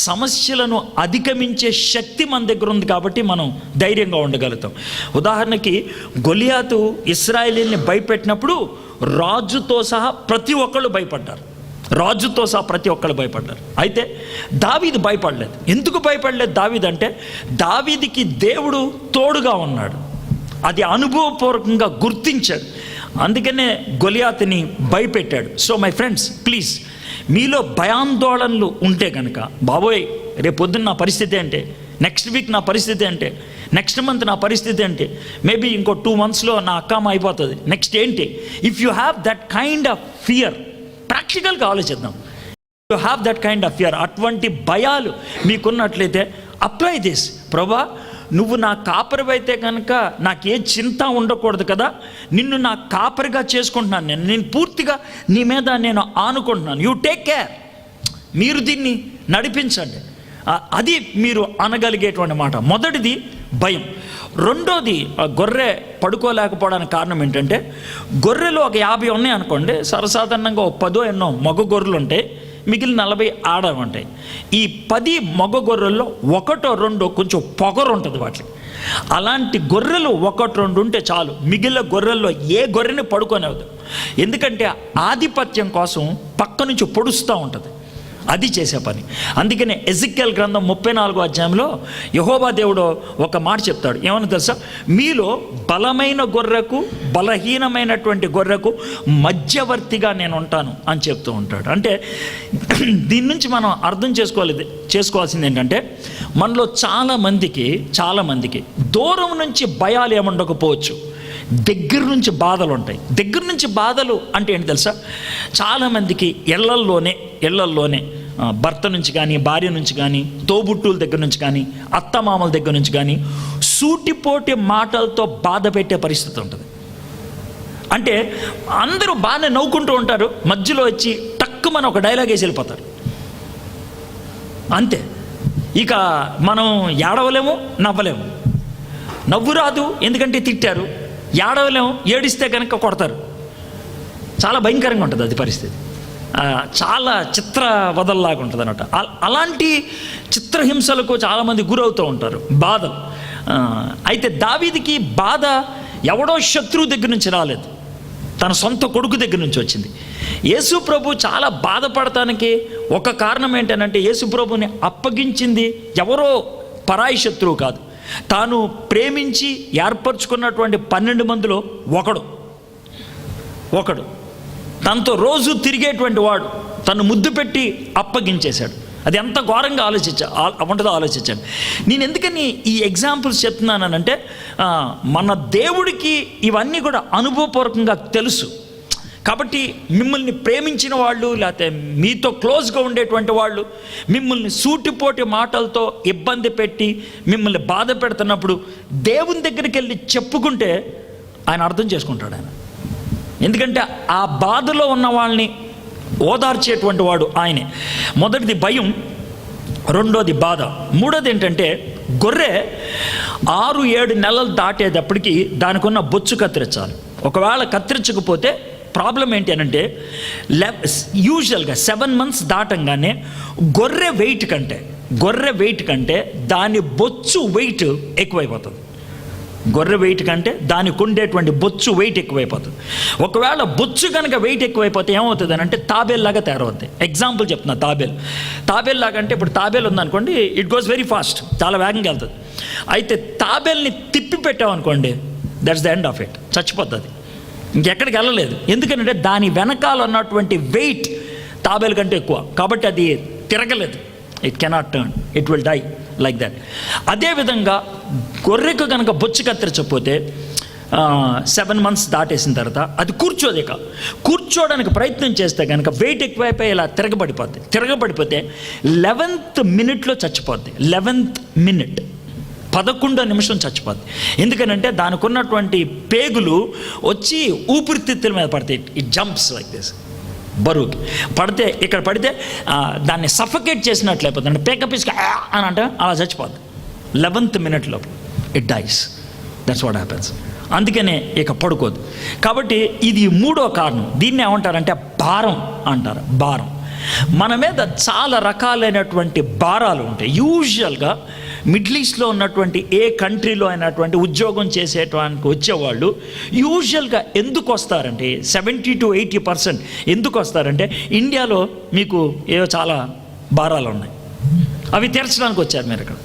సమస్యలను అధిగమించే శక్తి మన దగ్గర ఉంది కాబట్టి మనం ధైర్యంగా ఉండగలుగుతాం. ఉదాహరణకి గొలియాతు ఇశ్రాయేలీని భయపెట్టినప్పుడు రాజుతో సహా ప్రతి ఒక్కళ్ళు భయపడ్డారు. రాజుతో సహా ప్రతి ఒక్కళ్ళు భయపడ్డారు. అయితే దావీదు భయపడలేదు. ఎందుకు భయపడలేదు దావీదు అంటే, దావీదుకి దేవుడు తోడుగా ఉన్నాడు. అది అనుభవపూర్వకంగా గుర్తించాడు. అందుకనే గొలియాతుని భయపెట్టాడు. సో మై ఫ్రెండ్స్, ప్లీజ్, మీలో భయాందోళనలు ఉంటే కనుక, బాబోయ్ రేపు పొద్దున్న నా పరిస్థితి అంటే, నెక్స్ట్ వీక్ నా పరిస్థితి అంటే, నెక్స్ట్ మంత్ నా పరిస్థితి అంటే, మేబీ ఇంకో 2 monthsలో నా అక్కమ్మ అయిపోతుంది, నెక్స్ట్ ఏంటి? If you have that kind of fear, ప్రాక్టికల్గా ఆలోచిద్దాం. You have that kind of fear, అటువంటి భయాలు మీకున్నట్లయితే అప్లై దిస్. ప్రభా, నువ్వు నా కాపరివైతే కనుక నాకే చింత ఉండకూడదు కదా, నిన్ను నా కాపరిగా చేసుకుంటున్నాను, నేను పూర్తిగా నీ మీద నేను ఆనుకుంటున్నాను. You take care. మీరు దీన్ని నడిపించండి. అది మీరు అనగలిగేటువంటి మాట. మొదటిది భయం. రెండోది, గొర్రె పడుకోలేకపోవడానికి కారణం ఏంటంటే, గొర్రెలు ఒక 50 ఉన్నాయి అనుకోండి, సర్వసాధారణంగా 10 ఎన్నో మగ గొర్రెలు ఉంటాయి, మిగిలిన 40 ఆడ ఉంటాయి. ఈ 10 మగ గొర్రెల్లో 1-2 కొంచెం పొగరు ఉంటుంది వాటికి. అలాంటి గొర్రెలు 1-2 ఉంటే చాలు, మిగిలిన గొర్రెల్లో ఏ గొర్రెని పడుకోనేవద్దు. ఎందుకంటే ఆధిపత్యం కోసం పక్క నుంచి పొడుస్తూ ఉంటుంది, అది చేసే పని. అందుకనే ఎజెకియల్ గ్రంథం 34వ అధ్యాయంలో యెహోవా దేవుడు ఒక మాట చెప్తాడు. ఏమని తెలుసా? మీలో బలమైన గొర్రెకు బలహీనమైనటువంటి గొర్రెకు మధ్యవర్తిగా నేను ఉంటాను అని చెప్తూ ఉంటాడు. అంటే దీని నుంచి మనం అర్థం చేసుకోవాల్సింది ఏంటంటే, మనలో చాలామందికి దూరం నుంచి భయాలు ఏముండకపోవచ్చు, దగ్గర నుంచి బాధలు ఉంటాయి. దగ్గర నుంచి బాధలు అంటే ఏంటి తెలుసా? చాలామందికి ఇళ్లల్లోనే భర్త నుంచి కానీ, భార్య నుంచి కానీ, తోబుట్టుల దగ్గర నుంచి కానీ, అత్తమామల దగ్గర నుంచి కానీ సూటిపోటి మాటలతో బాధ పెట్టే పరిస్థితి ఉంటుంది. అంటే అందరూ బాగానే నవ్వుకుంటూ ఉంటారు, మధ్యలో వచ్చి టక్కుమని ఒక డైలాగ్ వేసి వెళ్ళిపోతారు, అంతే. ఇక మనం ఏడవలేము, నవ్వలేము. నవ్వు రాదు ఎందుకంటే తిట్టారు, ఏడవలేము, ఏడిస్తే కనుక కొడతారు. చాలా భయంకరంగా ఉంటుంది అది పరిస్థితి. చాలా చిత్రవదల్లాగా ఉంటుంది అన్నమాట. అలాంటి చిత్రహింసలకు చాలామంది గురవుతూ ఉంటారు, బాధలు. అయితే దావీదుకి బాధ ఎవడో శత్రువు దగ్గర నుంచి రాలేదు, తన సొంత కొడుకు దగ్గర నుంచి వచ్చింది. యేసు ప్రభు చాలా బాధపడటానికి ఒక కారణం ఏంటంటే, యేసు ప్రభుని అప్పగించింది ఎవరో పరాయి శత్రువు కాదు, తాను ప్రేమించి ఏర్పరచుకున్నటువంటి 12 మందిలో ఒకడు తనతో రోజు తిరిగేటువంటి వాడు తను ముద్దు పెట్టి అప్పగించేశాడు. అది ఎంత ఘోరంగా ఉంటుందో ఆలోచించాను. నేను ఎందుకని ఈ ఎగ్జాంపుల్స్ చెప్తున్నానంటే, మన దేవుడికి ఇవన్నీ కూడా అనుభవపూర్వకంగా తెలుసు. కాబట్టి మిమ్మల్ని ప్రేమించిన వాళ్ళు, లేకపోతే మీతో క్లోజ్గా ఉండేటువంటి వాళ్ళు మిమ్మల్ని సూటిపోటి మాటలతో ఇబ్బంది పెట్టి మిమ్మల్ని బాధ పెడుతున్నప్పుడు దేవుని దగ్గరికి వెళ్ళి చెప్పుకుంటే ఆయన అర్థం చేసుకుంటాడు ఆయన. ఎందుకంటే ఆ బాధలో ఉన్న వాళ్ళని ఓదార్చేటువంటి వాడు ఆయనే. మొదటిది భయం, రెండోది బాధ, మూడోది ఏంటంటే గొర్రె 6-7 నెలలు దాటేటప్పటికి దానికి ఉన్న బొచ్చు కత్తిరించాలి. ఒకవేళ కత్తిరించకపోతే ప్రాబ్లం ఏంటి అని అంటే యూజువల్గా 7 months దాటంగానే గొర్రె వెయిట్ కంటే దాని బొచ్చు వెయిట్ ఎక్కువైపోతుంది. గొర్రె వెయిట్ కంటే దానికి ఉండేటువంటి బొచ్చు వెయిట్ ఎక్కువైపోతుంది. ఒకవేళ బొచ్చు కనుక వెయిట్ ఎక్కువైపోతే ఏమవుతుంది అని అంటే తాబేల్లాగా తయారవుద్ది. ఎగ్జాంపుల్ చెప్తున్నా, తాబేల్ లాగా అంటే ఇప్పుడు తాబేల్ ఉందనుకోండి, ఇట్ గోస్ వెరీ ఫాస్ట్, చాలా వేగంగా వెళ్తుంది. అయితే తాబేల్ని తిప్పి పెట్టామనుకోండి, that's the end of it, చచ్చిపోతుంది, ఇంకెక్కడికి వెళ్ళలేదు. ఎందుకంటే దాని వెనకాల ఉన్నటువంటి వెయిట్ తాబేలు కంటే ఎక్కువ, కాబట్టి అది తిరగలేదు. It cannot turn, it will die like that. అదేవిధంగా గొర్రెకు కనుక బొచ్చు కత్తిరించకపోతే 7 months దాటేసిన తర్వాత అది కూర్చోడానికి ప్రయత్నం చేస్తే కనుక వెయిట్ ఎక్కువైపోయి ఇలా తిరగబడిపోతే 11th minute చచ్చిపోద్ది. 11th minute, 11వ నిమిషం చచ్చిపోద్ది. ఎందుకనంటే దానికి ఉన్నటువంటి పేగులు వచ్చి ఊపిరితిత్తుల మీద పడతాయి. ఇట్ జంప్స్ లైక్ దిస్, బరువుకి ఇక్కడ పడితే దాన్ని సఫకేట్ చేసినట్లు అయిపోతుంది. అంటే పేక పిసుక అని అంటే అలా చచ్చిపోద్ది. 11th minute లోపు it dies. That's what happens. అందుకనే ఇక పడుకోదు. కాబట్టి ఇది 3వ కారణం. దీన్ని ఏమంటారంటే భారం అంటారు. భారం. మన మీద చాలా రకాలైనటువంటి భారాలు ఉంటాయి. యూజువల్గా మిడిల్ ఈస్ట్లో ఉన్నటువంటి ఏ కంట్రీలో అయినటువంటి ఉద్యోగం చేసేటానికి వచ్చేవాళ్ళు యూజువల్గా ఎందుకు వస్తారంటే 70 to 80% ఎందుకు వస్తారంటే ఇండియాలో మీకు ఏవో చాలా భారాలు ఉన్నాయి, అవి తీర్చడానికి వచ్చారు మీరు ఇక్కడ.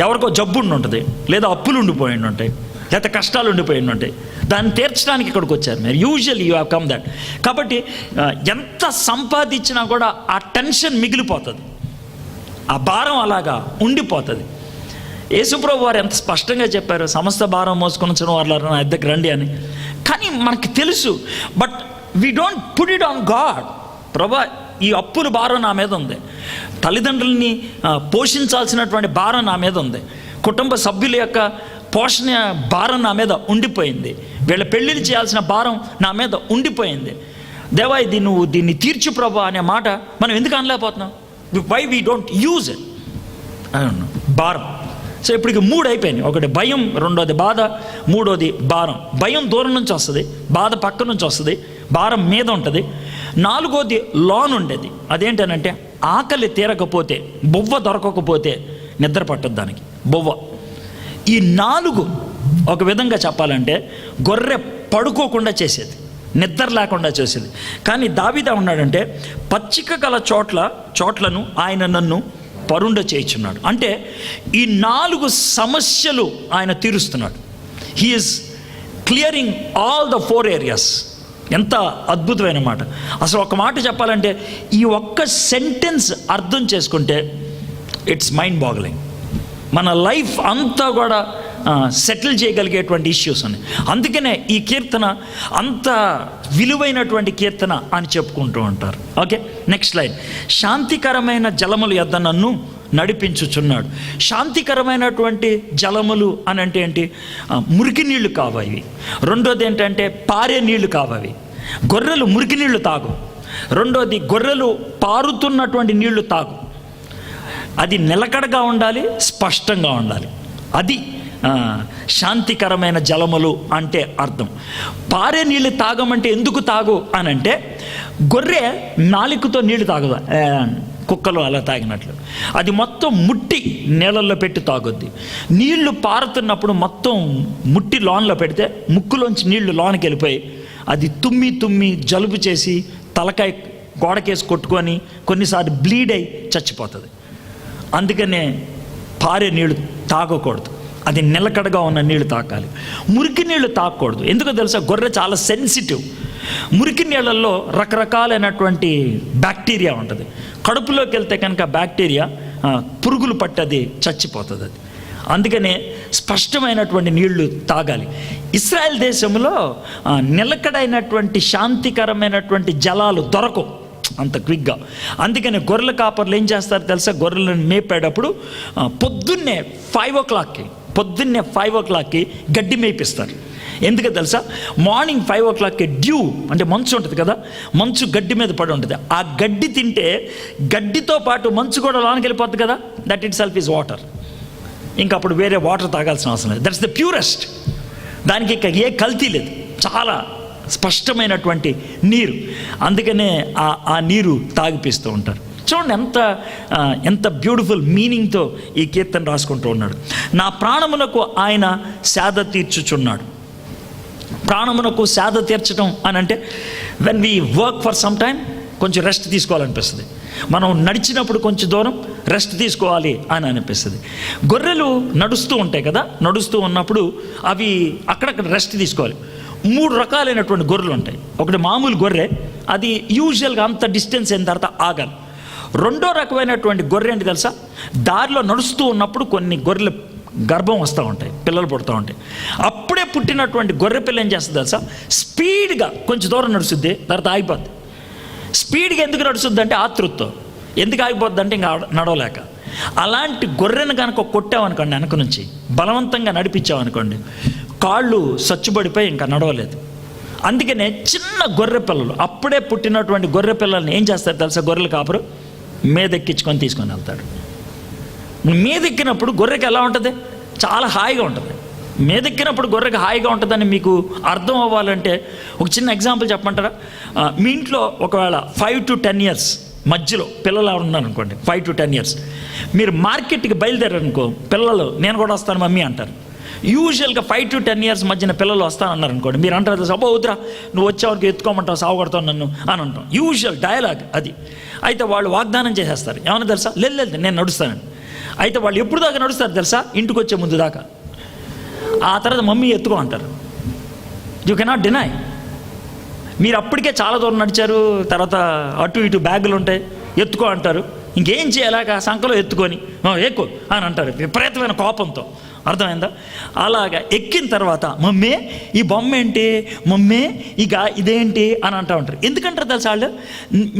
ఎవరికో జబ్బు ఉండి ఉంటుంది, లేదా అప్పులు ఉండిపోయి ఉంటాయి, లేదా కష్టాలు ఉండిపోయి ఉంటాయి, దాన్ని తీర్చడానికి ఇక్కడికి వచ్చారు మీరు. Usually you have come that. కాబట్టి ఎంత సంపాదించినా కూడా ఆ టెన్షన్ మిగిలిపోతుంది, ఆ భారం అలాగా ఉండిపోతుంది. యేసుప్రభు వారు ఎంత స్పష్టంగా చెప్పారు, సమస్త భారం మోసుకొని వచ్చిన వాళ్ళ నా దగ్గరికి రండి అని. కానీ మనకి తెలుసు, but we don't put it on God. ప్రభా, ఈ అప్పుల భారం నా మీద ఉంది, తల్లిదండ్రుల్ని పోషించాల్సినటువంటి భారం నా మీద ఉంది, కుటుంబ సభ్యుల యొక్క పోషణ భారం నా మీద ఉండిపోయింది, వీళ్ళ పెళ్ళిళ్ళు చేయాల్సిన భారం నా మీద ఉండిపోయింది. దేవా, ఇది నువ్వు దీన్ని తీర్చు ప్రభా అనే మాట మనం ఎందుకు అనలేకపోతున్నాం? Why we don't use it? భారం. సో ఇప్పటికి 3 అయిపోయినాయి. ఒకటి భయం, రెండోది బాధ, మూడోది భారం. భయం దూరం నుంచి వస్తుంది, బాధ పక్క నుంచి వస్తుంది, భారం మీద ఉంటుంది. 4వది లోన్ ఉండేది. అదేంటనంటే ఆకలి తీరకపోతే, బొవ్వ దొరకకపోతే నిద్ర పట్టదు దానికి, బొవ్వ. ఈ 4 ఒక విధంగా చెప్పాలంటే గొర్రె పడుకోకుండా చేసేది, నిద్ర లేకుండా చేసేది. కానీ దావీదు ఉన్నాడంటే పచ్చిక గల చోట్లను ఆయన నన్ను పరుండ చేయించున్నాడు. అంటే ఈ 4 సమస్యలు ఆయన తీరుస్తున్నాడు. He is clearing all the 4 areas. ఎంత అద్భుతమైన మాట. అసలు ఒక మాట చెప్పాలంటే ఈ ఒక్క సెంటెన్స్ అర్థం చేసుకుంటే ఇట్స్ మైండ్ బాగ్లింగ్. మన లైఫ్ అంతా కూడా సెటిల్ చేయగలిగేటువంటి ఇష్యూస్ ఉన్నాయి. అందుకనే ఈ కీర్తన అంత విలువైనటువంటి కీర్తన అని చెప్పుకుంటూ ఉంటారు. Okay, next line. శాంతికరమైన జలములు యొద్ద నన్ను నడిపించుచున్నాడు. శాంతికరమైనటువంటి జలములు అని అంటే ఏంటి? మురికి నీళ్లు కావవి. రెండోది ఏంటంటే పారే నీళ్లు కావవి. గొర్రెలు మురికి నీళ్లు తాగు. రెండోది గొర్రెలు పారుతున్నటువంటి నీళ్లు తాగు. అది నిలకడగా ఉండాలి, స్పష్టంగా ఉండాలి. అది శాంతికరమైన జలములు అంటే అర్థం. పారే నీళ్ళు తాగమంటే ఎందుకు తాగు అని అంటే గొర్రె నాలుకతో నీళ్లు తాగదు, కుక్కలు అలా తాగినట్లు. అది మొత్తం ముట్టి నీళ్ళల్లో పెట్టి తాగుద్ది. నీళ్లు పారుతున్నప్పుడు మొత్తం ముట్టి లోన్లో పెడితే ముక్కులోంచి నీళ్లు లోనికి వెళ్ళిపోయి అది తుమ్మి జలుబు చేసి తలకాయ గోడకేసి కొట్టుకొని కొన్నిసార్లు బ్లీడ్ అయి చచ్చిపోతుంది. అందుకనే పారే నీళ్లు తాగకూడదు, అది నిలకడగా ఉన్న నీళ్లు తాకాలి. మురికి నీళ్లు తాగకూడదు. ఎందుకో తెలుసా? గొర్రె చాలా సెన్సిటివ్. మురికి నీళ్ళల్లో రకరకాలైనటువంటి బ్యాక్టీరియా ఉంటుంది. కడుపులోకి వెళ్తే కనుక బ్యాక్టీరియా పురుగులు పట్టది చచ్చిపోతుంది అది. అందుకనే స్పష్టమైనటువంటి నీళ్లు తాగాలి. ఇశ్రాయేల్ దేశంలో నిలకడైనటువంటి శాంతికరమైనటువంటి జలాలు దొరకవు అంత క్విక్గా. అందుకని గొర్రెల కాపర్లు ఏం చేస్తారు తెలుసా? గొర్రెలను మేపేటప్పుడు పొద్దున్నే 5 o'clockకి గడ్డి మేపిస్తారు. ఎందుకు తెలుసా? మార్నింగ్ 5 o'clock డ్యూ అంటే మంచు ఉంటుంది కదా, మంచు గడ్డి మీద పడి ఉంటుంది. ఆ గడ్డి తింటే గడ్డితో పాటు మంచు కూడా లోనికి వెళ్ళిపోతుంది కదా, that it self is water. ఇంకా అప్పుడు వేరే వాటర్ తాగాల్సిన అవసరం లేదు. That's the purest. దానికి ఇంకా ఏ కల్తీ లేదు, చాలా స్పష్టమైనటువంటి నీరు. అందుకనే ఆ నీరు తాగిపిస్తూ ఉంటారు. చూడండి ఎంత బ్యూటిఫుల్ మీనింగ్తో ఈ కీర్తన రాసుకుంటూ ఉన్నాడు. నా ప్రాణమునకు ఆయన సేద తీర్చుచున్నాడు. ప్రాణమునకు సేద తీర్చడం అని అంటే when we work for some time కొంచెం రెస్ట్ తీసుకోవాలనిపిస్తుంది. మనం నడిచినప్పుడు కొంచెం దూరం రెస్ట్ తీసుకోవాలి అని అనిపిస్తుంది. గొర్రెలు నడుస్తూ ఉంటాయి కదా, నడుస్తూ ఉన్నప్పుడు అవి అక్కడక్కడ రెస్ట్ తీసుకోవాలి. 3 రకాలైనటువంటి గొర్రెలు ఉంటాయి. ఒకటి మామూలు గొర్రె, అది యూజువల్గా అంత డిస్టెన్స్ అయిన తర్వాత ఆగాలి. రెండో రకమైనటువంటి గొర్రె ఏంటి తెలుసా? దారిలో నడుస్తూ ఉన్నప్పుడు కొన్ని గొర్రెలు గర్భం వస్తూ ఉంటాయి, పిల్లలు పుడుతూ ఉంటాయి. అప్పుడే పుట్టినటువంటి గొర్రె పిల్ల ఏం చేస్తుంది తెలుసా? స్పీడ్గా కొంచెం దూరం నడుస్తుంది, తర్వాత ఆగిపోద్ది. స్పీడ్గా ఎందుకు నడుస్తుంది అంటే ఆతృతతో. ఎందుకు ఆగిపోద్ది అంటే ఇంకా నడవలేక. అలాంటి గొర్రెను కనుక కొట్టామనుకోండి, వెనక నుంచి బలవంతంగా నడిపించామనుకోండి, కాళ్ళు సచ్చుబడిపోయి ఇంకా నడవలేదు. అందుకనే చిన్న గొర్రె పిల్లలు, అప్పుడే పుట్టినటువంటి గొర్రె పిల్లల్ని ఏం చేస్తారు తెలుసా? గొర్రెల కాపురు మీదెక్కించుకొని తీసుకొని వెళ్తాడు. మీదెక్కినప్పుడు గొర్రెకి ఎలా ఉంటుంది? చాలా హాయిగా ఉంటుంది. మీదెక్కినప్పుడు గొర్రెకి హాయిగా ఉంటుందని మీకు అర్థం అవ్వాలంటే ఒక చిన్న ఎగ్జాంపుల్ చెప్పమంటారా? మీ ఇంట్లో ఒకవేళ 5 to 10 years మధ్యలో పిల్లలు ఎవరు ఉన్నారు అనుకోండి, 5 to 10 years, మీరు మార్కెట్కి బయలుదేరారనుకో, పిల్లలు నేను కూడా వస్తాను మమ్మీ అంటారు. యూజువల్గా 5 to 10 years మధ్యన పిల్లలు వస్తానన్నారు అనుకోండి, మీరు అంటారు సబ్బో వద్దురా, నువ్వు వచ్చేవరకు ఎత్తుకోమంటావు, సాగుకొడతావు నన్ను అని అంటాం. యూజువల్ డయలాగ్ అది. అయితే వాళ్ళు వాగ్దానం చేసేస్తారు, ఏమన్నా తెలుసా? లేదు నేను నడుస్తానని. అయితే వాళ్ళు ఎప్పుడు దాకా నడుస్తారు తెలుసా? ఇంటికి వచ్చే ముందు దాకా. ఆ తర్వాత మమ్మీ ఎత్తుకో అంటారు. You cannot deny. మీరు అప్పటికే చాలా దూరం నడిచారు, తర్వాత అటు ఇటు బ్యాగులు ఉంటాయి, ఎత్తుకో అంటారు. ఇంకేం చేయాలాగా సంకలో ఎత్తుకొని ఎక్కువ అని అంటారు విపరీతమైన కోపంతో. అర్థమైందా? అలాగా ఎక్కిన తర్వాత మమ్మీ ఈ బొమ్మ ఏంటి, మమ్మీ ఇక ఇదేంటి అని అంటూ ఉంటారు. ఎందుకంటారు తెలుసా? వాళ్ళు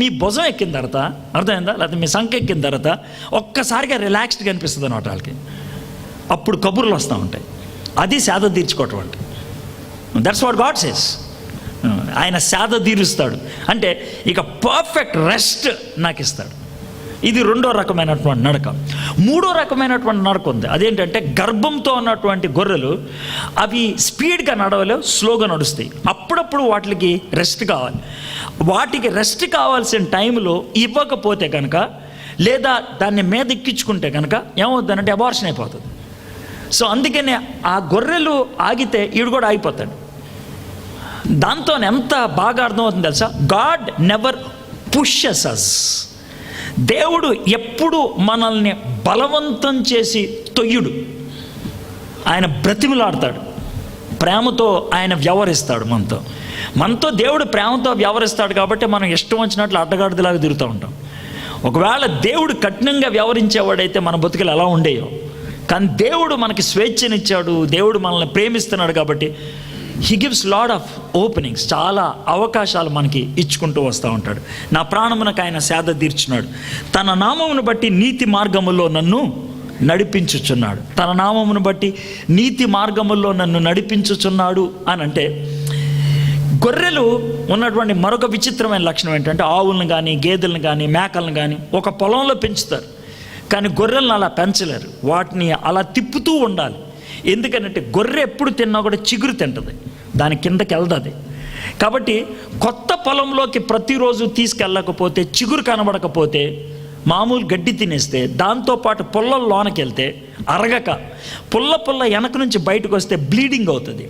మీ భుజం ఎక్కిన తర్వాత, అర్థమైందా, లేకపోతే మీ సంఖ ఎక్కిన తర్వాత ఒక్కసారిగా రిలాక్స్డ్గా అనిపిస్తుంది అన్నమాట వాళ్ళకి. అప్పుడు కబుర్లు వస్తూ ఉంటాయి. అది సేద తీర్చుకోవటం అంటే. That's what God says. ఆయన సేద తీరుస్తాడు అంటే ఇక పర్ఫెక్ట్ రెస్ట్ నాకు ఇస్తాడు. ఇది రెండో రకమైనటువంటి నడక. మూడో రకమైనటువంటి నడక ఉంది. అదేంటంటే గర్భంతో ఉన్నటువంటి గొర్రెలు అవి స్పీడ్గా నడవలేవు, స్లోగా నడుస్తాయి. అప్పుడప్పుడు వాటికి రెస్ట్ కావాలి. వాటికి రెస్ట్ కావాల్సిన టైంలో ఇవ్వకపోతే కనుక, లేదా దాన్ని మీద ఎక్కించుకుంటే కనుక ఏమవుతుందంటే అబార్షన్ అయిపోతుంది. సో అందుకనే ఆ గొర్రెలు ఆగితే ఈడు కూడా ఆగిపోతాడు. దాంతో ఎంత బాగా అర్థమవుతుంది తెలుసా? గాడ్ నెవర్ పుషెస్ అస్. దేవుడు ఎప్పుడు మనల్ని బలవంతం చేసి తొయ్యుడు. ఆయన బ్రతిమలాడతాడు, ప్రేమతో ఆయన వ్యవహరిస్తాడు మనతో దేవుడు ప్రేమతో వ్యవహరిస్తాడు. కాబట్టి మనం ఇష్టం వచ్చినట్లు అడ్డగాడిదలాగా తిరుగుతూ ఉంటాం. ఒకవేళ దేవుడు కఠినంగా వ్యవహరించేవాడైతే మన బతుకులు ఎలా ఉండేయో. కానీ దేవుడు మనకి స్వేచ్ఛనిచ్చాడు, దేవుడు మనల్ని ప్రేమిస్తున్నాడు. కాబట్టి he gives lot of openings, చాలా అవకాశాలు మనకి ఇచ్చుకుంటూ వస్తూ ఉంటాడు. నా ప్రాణమునకు ఆయన సేద తీర్చున్నాడు. తన నామమును బట్టి నీతి మార్గములో నన్ను నడిపించుచున్నాడు. తన నామమును బట్టి నీతి మార్గముల్లో నన్ను నడిపించుచున్నాడు అని అంటే, గొర్రెలు ఉన్నటువంటి మరొక విచిత్రమైన లక్షణం ఏంటంటే, ఆవులను కానీ గేదెలను కానీ మేకలను కానీ ఒక పొలంలో పెంచుతారు. కానీ గొర్రెలను అలా పెంచలేరు, వాటిని అలా తిప్పుతూ ఉండాలి. ఎందుకంటే గొర్రె ఎప్పుడు తిన్నా కూడా చిగురు తింటుంది, దాని కిందకి వెళ్తుంది. కాబట్టి కొత్త పొలంలోకి ప్రతిరోజు తీసుకెళ్ళకపోతే, చిగురు కనబడకపోతే, మామూలు గడ్డి తినేస్తే, దాంతోపాటు పుల్లల లోనకి వెళ్తే అరగక పుల్ల వెనక నుంచి బయటకు వస్తే బ్లీడింగ్ అవుతుంది.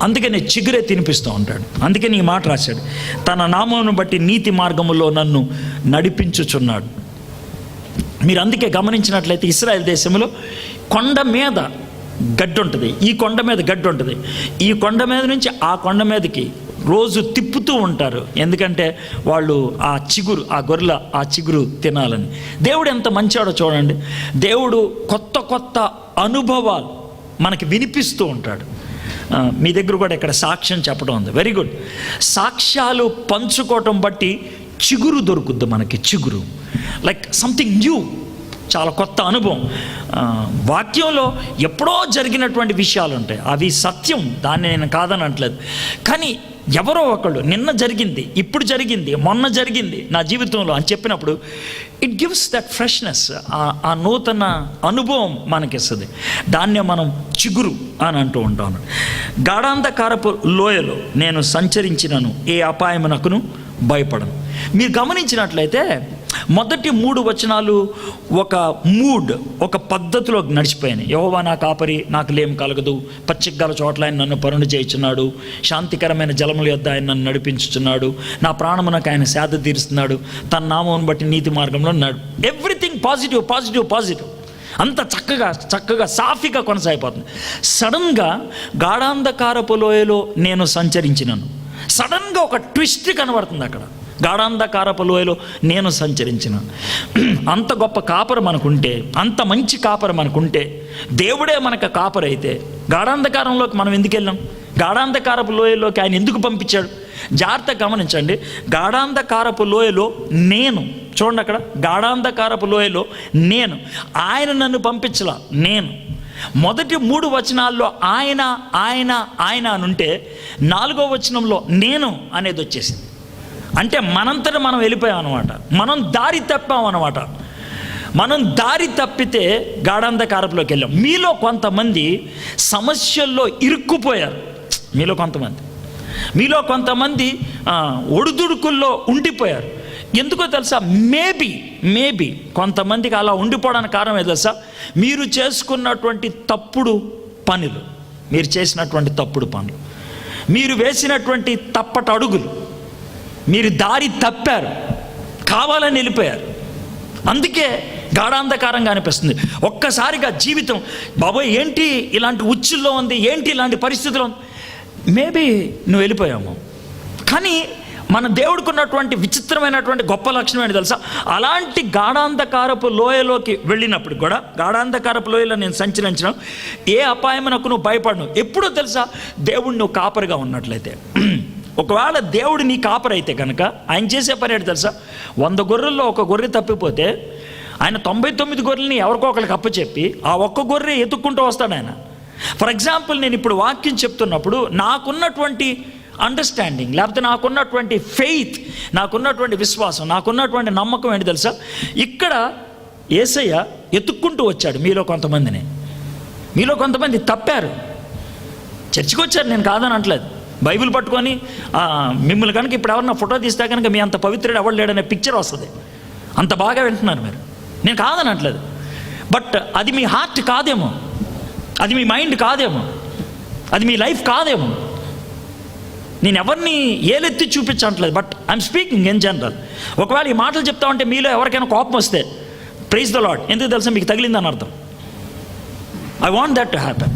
అందుకని చిగురే తినిపిస్తూ ఉంటాడు. అందుకని ఈ మాట రాశాడు, తన నామమును బట్టి నీతి మార్గములో నన్ను నడిపించుచున్నాడు. మీరు అందుకే గమనించినట్లయితే ఇశ్రాయేల్ దేశంలో కొండ మీద గడ్డి ఉంటుంది, ఈ కొండ మీద గడ్డి ఉంటుంది. ఈ కొండ మీద నుంచి ఆ కొండ మీదకి రోజు తిప్పుతూ ఉంటారు. ఎందుకంటే వాళ్ళు ఆ చిగురు, ఆ గొర్రెల ఆ చిగురు తినాలని. దేవుడు ఎంత మంచాడో చూడండి. దేవుడు కొత్త అనుభవాలు మనకి వినిపిస్తూ ఉంటాడు. మీ దగ్గర కూడా ఇక్కడ సాక్ష్యం చెప్పడం ఉంది, వెరీ గుడ్. సాక్ష్యాలు పంచుకోవటం బట్టి చిగురు దొరుకుద్ది మనకి. చిగురు లైక్ సంథింగ్ న్యూ, చాలా కొత్త అనుభవం. వాక్యంలో ఎప్పుడో జరిగినటువంటి విషయాలు ఉంటాయి, అవి సత్యం, దాన్ని నేను కాదని అనట్లేదు. కానీ ఎవరో ఒకళ్ళు నిన్న జరిగింది, ఇప్పుడు జరిగింది, మొన్న జరిగింది నా జీవితంలో అని చెప్పినప్పుడు ఇట్ గివ్స్ దట్ ఫ్రెష్నెస్, ఆ నూతన అనుభవం మనకిస్తుంది. దాన్నే మనం చిగురు అని అంటూ ఉంటాను. గాఢాంధకారపు లోయలో నేను సంచరించినను ఏ అపాయమునకును భయపడను. మీరు గమనించినట్లయితే మొదటి 3 వచనాలు ఒక మూడ్, ఒక పద్ధతిలో నడిచిపోయాయి. యెహోవా నా కాపరి, నాకు లేం కలగదు, పచ్చిక చోట్ల ఆయన నన్ను పరుణ చేయుచున్నాడు, శాంతికరమైన జలముల యొద్ద ఆయన నన్ను నడిపించుచున్నాడు, నా ప్రాణమునకు ఆయన సేద తీరుస్తున్నాడు, తన నామమును బట్టి నీతి మార్గంలో ఎవ్రీథింగ్ పాజిటివ్ పాజిటివ్ పాజిటివ్, అంత చక్కగా సాఫీగా కొనసాగిపోతుంది. సడన్గా గాఢాంధకారపు లోయలో నేను సంచరించినను, సడన్గా ఒక ట్విస్ట్ కనబడుతుంది అక్కడ. గాఢాంధకారపు లోయలో నేను సంచరించిన. అంత గొప్ప కాపరి మనకుంటే, అంత మంచి కాపరి మనకుంటే, దేవుడే మనకు కాపరి అయితే గాఢాంధకారంలోకి మనం ఎందుకు వెళ్ళాం? గాఢాంధకారపు లోయలోకి ఆయన ఎందుకు పంపించాడు? జాగ్రత్తగా గమనించండి. గాఢాంధకారపు లోయలో నేను, చూడండి అక్కడ, గాఢాంధకారపు లోయలో నేను, ఆయన నన్ను పంపించలా, నేను. మొదటి 3 వచనాల్లో ఆయన ఆయన ఆయన అనుంటే 4వ వచనంలో నేను అనేది వచ్చేసింది. అంటే మనంతట మనం వెళ్ళిపోయాం అనమాట, మనం దారి తప్పాం అనమాట. మనం దారి తప్పితే గాఢాంధకారపులోకి వెళ్ళాం. మీలో కొంతమంది సమస్యల్లో ఇరుక్కుపోయారు, మీలో కొంతమంది ఒడిదుడుకుల్లో ఉండిపోయారు. ఎందుకో తెలుసా? మేబీ కొంతమందికి అలా ఉండిపోవడానికి కారణం ఏదో తెలుసా? మీరు చేసుకున్నటువంటి తప్పుడు పనులు, మీరు చేసినటువంటి తప్పుడు పనులు, మీరు వేసినటువంటి తప్పటి అడుగులు, మీరు దారి తప్పారు, కావాలని వెళ్ళిపోయారు. అందుకే గాఢాంధకారంగా అనిపిస్తుంది. ఒక్కసారిగా జీవితం బాబోయ్ ఏంటి ఇలాంటి ఉచ్చుల్లో ఉంది, ఏంటి ఇలాంటి పరిస్థితుల్లో ఉంది. మేబీ నువ్వు వెళ్ళిపోయాము. కానీ మన దేవుడికి ఉన్నటువంటి విచిత్రమైనటువంటి గొప్ప లక్షణం ఏంటి తెలుసా? అలాంటి గాఢాంధకారపు లోయలోకి వెళ్ళినప్పుడు కూడా, గాఢాంధకారపు లోయలో నేను సంచరించిన ఏ అపాయమునకు నువ్వు భయపడను. ఎప్పుడో తెలుసా? దేవుడు నువ్వు కాపరిగా ఉన్నట్లయితే. ఒకవేళ దేవుడు నీ కాపరి అయితే కనుక ఆయన చేసే పని ఏంటి తెలుసా? 100 గొర్రెల్లో ఒక గొర్రె తప్పిపోతే ఆయన 99 గొర్రెల్ని ఎవరికో ఒకరికి అప్పచెప్పి ఆ ఒక్క గొర్రె ఎత్తుక్కుంటూ వస్తాడు ఆయన. ఫర్ ఎగ్జాంపుల్, నేను ఇప్పుడు వాక్యం చెప్తున్నప్పుడు నాకున్నటువంటి అండర్స్టాండింగ్, లేకపోతే నాకున్నటువంటి ఫెయిత్, నాకున్నటువంటి విశ్వాసం, నాకున్నటువంటి నమ్మకం ఏంటి తెలుసా? ఇక్కడ యేసయ్య ఎత్తుక్కుంటూ వచ్చాడు మీలో కొంతమందిని. మీలో కొంతమంది తప్పారు, చర్చికి వచ్చారు, నేను కాదని అనట్లేదు. బైబిల్ పట్టుకొని మిమ్మల్ని కనుక ఇప్పుడు ఎవరన్నా ఫోటో తీస్తే కనుక మీ అంత పవిత్రుడు ఎవరు లేడనే పిక్చర్ వస్తుంది. అంత బాగా వింటున్నారు మీరు, నేను కాదని అనట్లేదు. బట్ అది మీ హార్ట్ కాదేమో, అది మీ మైండ్ కాదేమో, అది మీ లైఫ్ కాదేమో. నేను ఎవరిని ఏలెత్తి చూపించట్లేదు, but I'm speaking in general. ఒకవేళ ఈ మాటలు చెప్తా ఉంటే మీలో ఎవరికైనా కోపం వస్తే ప్రైజ్ ద లార్డ్, ఎందుకు తెలుసా? మీకు తగిలిందని అర్థం. I want that to happen.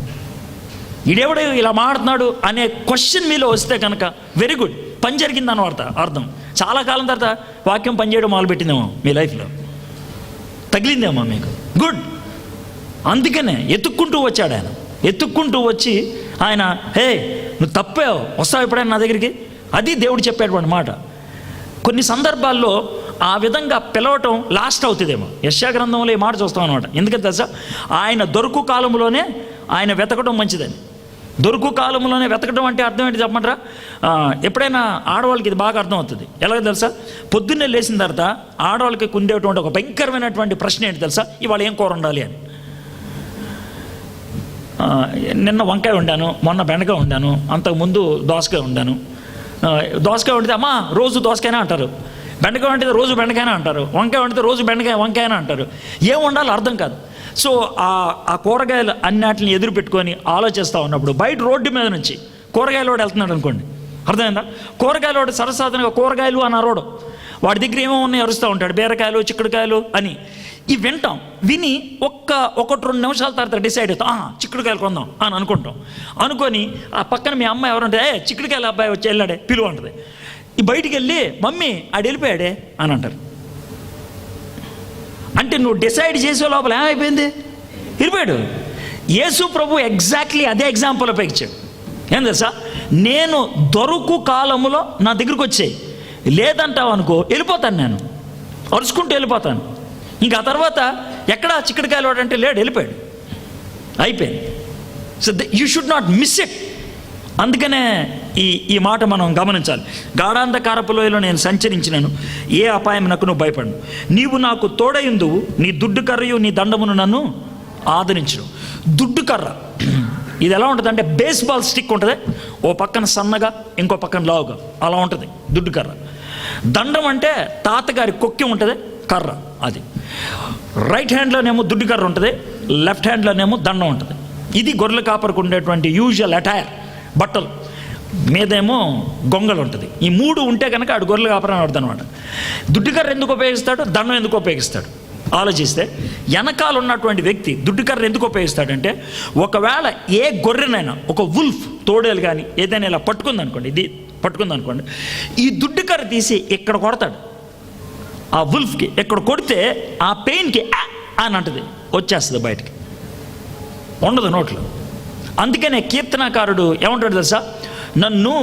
ఈడెవడు ఇలా మాడుతున్నాడు అనే క్వశ్చన్ మీలో వస్తే కనుక వెరీ గుడ్, పని జరిగిందని అర్థం. చాలా కాలం తర్వాత వాక్యం పనిచేయడం మొదలుపెట్టిందేమో మీ లైఫ్లో, తగిలిందేమో మీకు, గుడ్. అందుకనే ఎత్తుక్కుంటూ వచ్చాడు ఆయన. ఎత్తుక్కుంటూ వచ్చి ఆయన, హే నువ్వు తప్పావు, వస్తావు ఎప్పుడైనా నా దగ్గరికి, అది దేవుడు చెప్పేటువంటి మాట. కొన్ని సందర్భాల్లో ఆ విధంగా పిలవటం లాస్ట్ అవుతుందేమో. యెషయా గ్రంథంలో ఈ మాట చూస్తాం అనమాట. ఎందుకంటే తెలుసా? ఆయన దొరుకు కాలంలోనే ఆయన వెతకడం మంచిదని. దొరుకు కాలంలోనే వెతకడం అంటే అర్థం ఏంటి చెప్పమంటారా? ఎప్పుడైనా ఆడవాళ్ళకి ఇది బాగా అర్థం అవుతుంది. ఎలాగో తెలుసా? పొద్దున్నే లేచిన తర్వాత ఆడవాళ్ళకి కుండేటువంటి ఒక భయంకరమైనటువంటి ప్రశ్న ఏంటి తెలుసా? ఇవాళ ఏం కూర ఉండాలి అని. నిన్న వంకాయ వండాను, మొన్న బెండకాయ వండాను, అంతకుముందు దోసకాయ వండాను. దోసకాయ వండితే అమ్మా రోజు దోసకాయనే అంటారు, బెండకాయ వండితే రోజు బెండకాయనే అంటారు, వంకాయ వండితే రోజు వంకాయనే అంటారు. ఏం వండాలో అర్థం కాదు. సో ఆ కూరగాయలు అన్నిటిని ఎదురు పెట్టుకొని ఆలోచిస్తూ ఉన్నప్పుడు బయట రోడ్డు మీద నుంచి కూరగాయలోడు వెళ్తున్నాడు అనుకోండి, అర్థమైందా? కూరగాయలోడు సరసాధనగా కూరగాయలు అని అరవడం, వాడి దగ్గర ఏమో ఉన్నాయి అరుస్తూ ఉంటాడు, బీరకాయలు చిక్కుడుకాయలు అని. ఇవి వింటాం, విని 1-2 నిమిషాల తర్వాత డిసైడ్ అవుతాం, చిక్కుడుకాయలు కొందాం అని అనుకొని ఆ పక్కన మీ అమ్మాయి ఎవరంటే చిక్కుడుకాయలు అబ్బాయి వచ్చి వెళ్ళాడే పిలువ అంటది. ఈ బయటికి వెళ్ళి మమ్మీ ఆడు వెళ్ళిపోయాడే అని అంటారు. అంటే నువ్వు డిసైడ్ చేసే లోపల ఏమైపోయింది? వెళ్ళిపోయాడు. యేసు ప్రభు ఎగ్జాక్ట్లీ అదే ఎగ్జాంపుల్ ఉపయోగించాడు. ఏం తెలుసా? నేను దొరుకు కాలములో నా దగ్గరికి వచ్చాయి, లేదంటావు అనుకో వెళ్ళిపోతాను, నేను అరుచుకుంటూ వెళ్ళిపోతాను. ఇంకా ఆ తర్వాత ఎక్కడ చిక్కుడుకాయలు వాడంటే లేడు, వెళ్ళిపోయాడు, అయిపోయింది. So you should not miss it. అందుకనే ఈ మాట మనం గమనించాలి. గాఢాంధకారపు లోయలో నేను సంచరించినను, ఏ అపాయం నాకు నువ్వు భయపడను. నీవు నాకు తోడయుందువు, నీ దుడ్డు కర్రయు నీ దండమును నన్ను ఆదరించును. దుడ్డు కర్ర ఇది ఎలా ఉంటుంది అంటే బేస్బాల్ స్టిక్ ఉంటుంది, ఓ పక్కన సన్నగా ఇంకో పక్కన లావుగా, అలా ఉంటుంది దుడ్డు కర్ర. దండం అంటే తాతగారి కొక్కి ఉంటుంది కర్ర, అది రైట్ హ్యాండ్లోనేమో దుడ్డు కర్ర ఉంటుంది, లెఫ్ట్ హ్యాండ్లోనేమో దండం ఉంటుంది. ఇది గొర్రెల కాపరికి ఉండేటువంటి యూజువల్ అటైర్, బట్టలు మీదేమో గొంగలు ఉంటుంది. ఈ మూడు ఉంటే కనుక ఆడు గొర్రెల కాపరని అర్థం అనమాట. దుడ్డుకర్ర ఎందుకు ఉపయోగిస్తాడు, దండం ఎందుకు ఉపయోగిస్తాడు ఆలోచిస్తే, వెనకాల ఉన్నటువంటి వ్యక్తి దుడ్డుకర్ర ఎందుకు ఉపయోగిస్తాడంటే, ఒకవేళ ఏ గొర్రెనైనా ఒక వుల్ఫ్ తోడేలు కానీ ఏదైనా ఇలా పట్టుకుందనుకోండి, ఇది పట్టుకుందనుకోండి, ఈ దుడ్డుకర్ర తీసి ఇక్కడ కొడతాడు. ఆ వుల్ఫ్కి ఇక్కడ కొడితే ఆ పెయిన్కి అని అంటది, వచ్చేస్తుంది బయటికి, ఉండదు నోట్లో. అందుకనే కీర్తనకారుడు ఏమంటాడు తెలుసా, నన్ను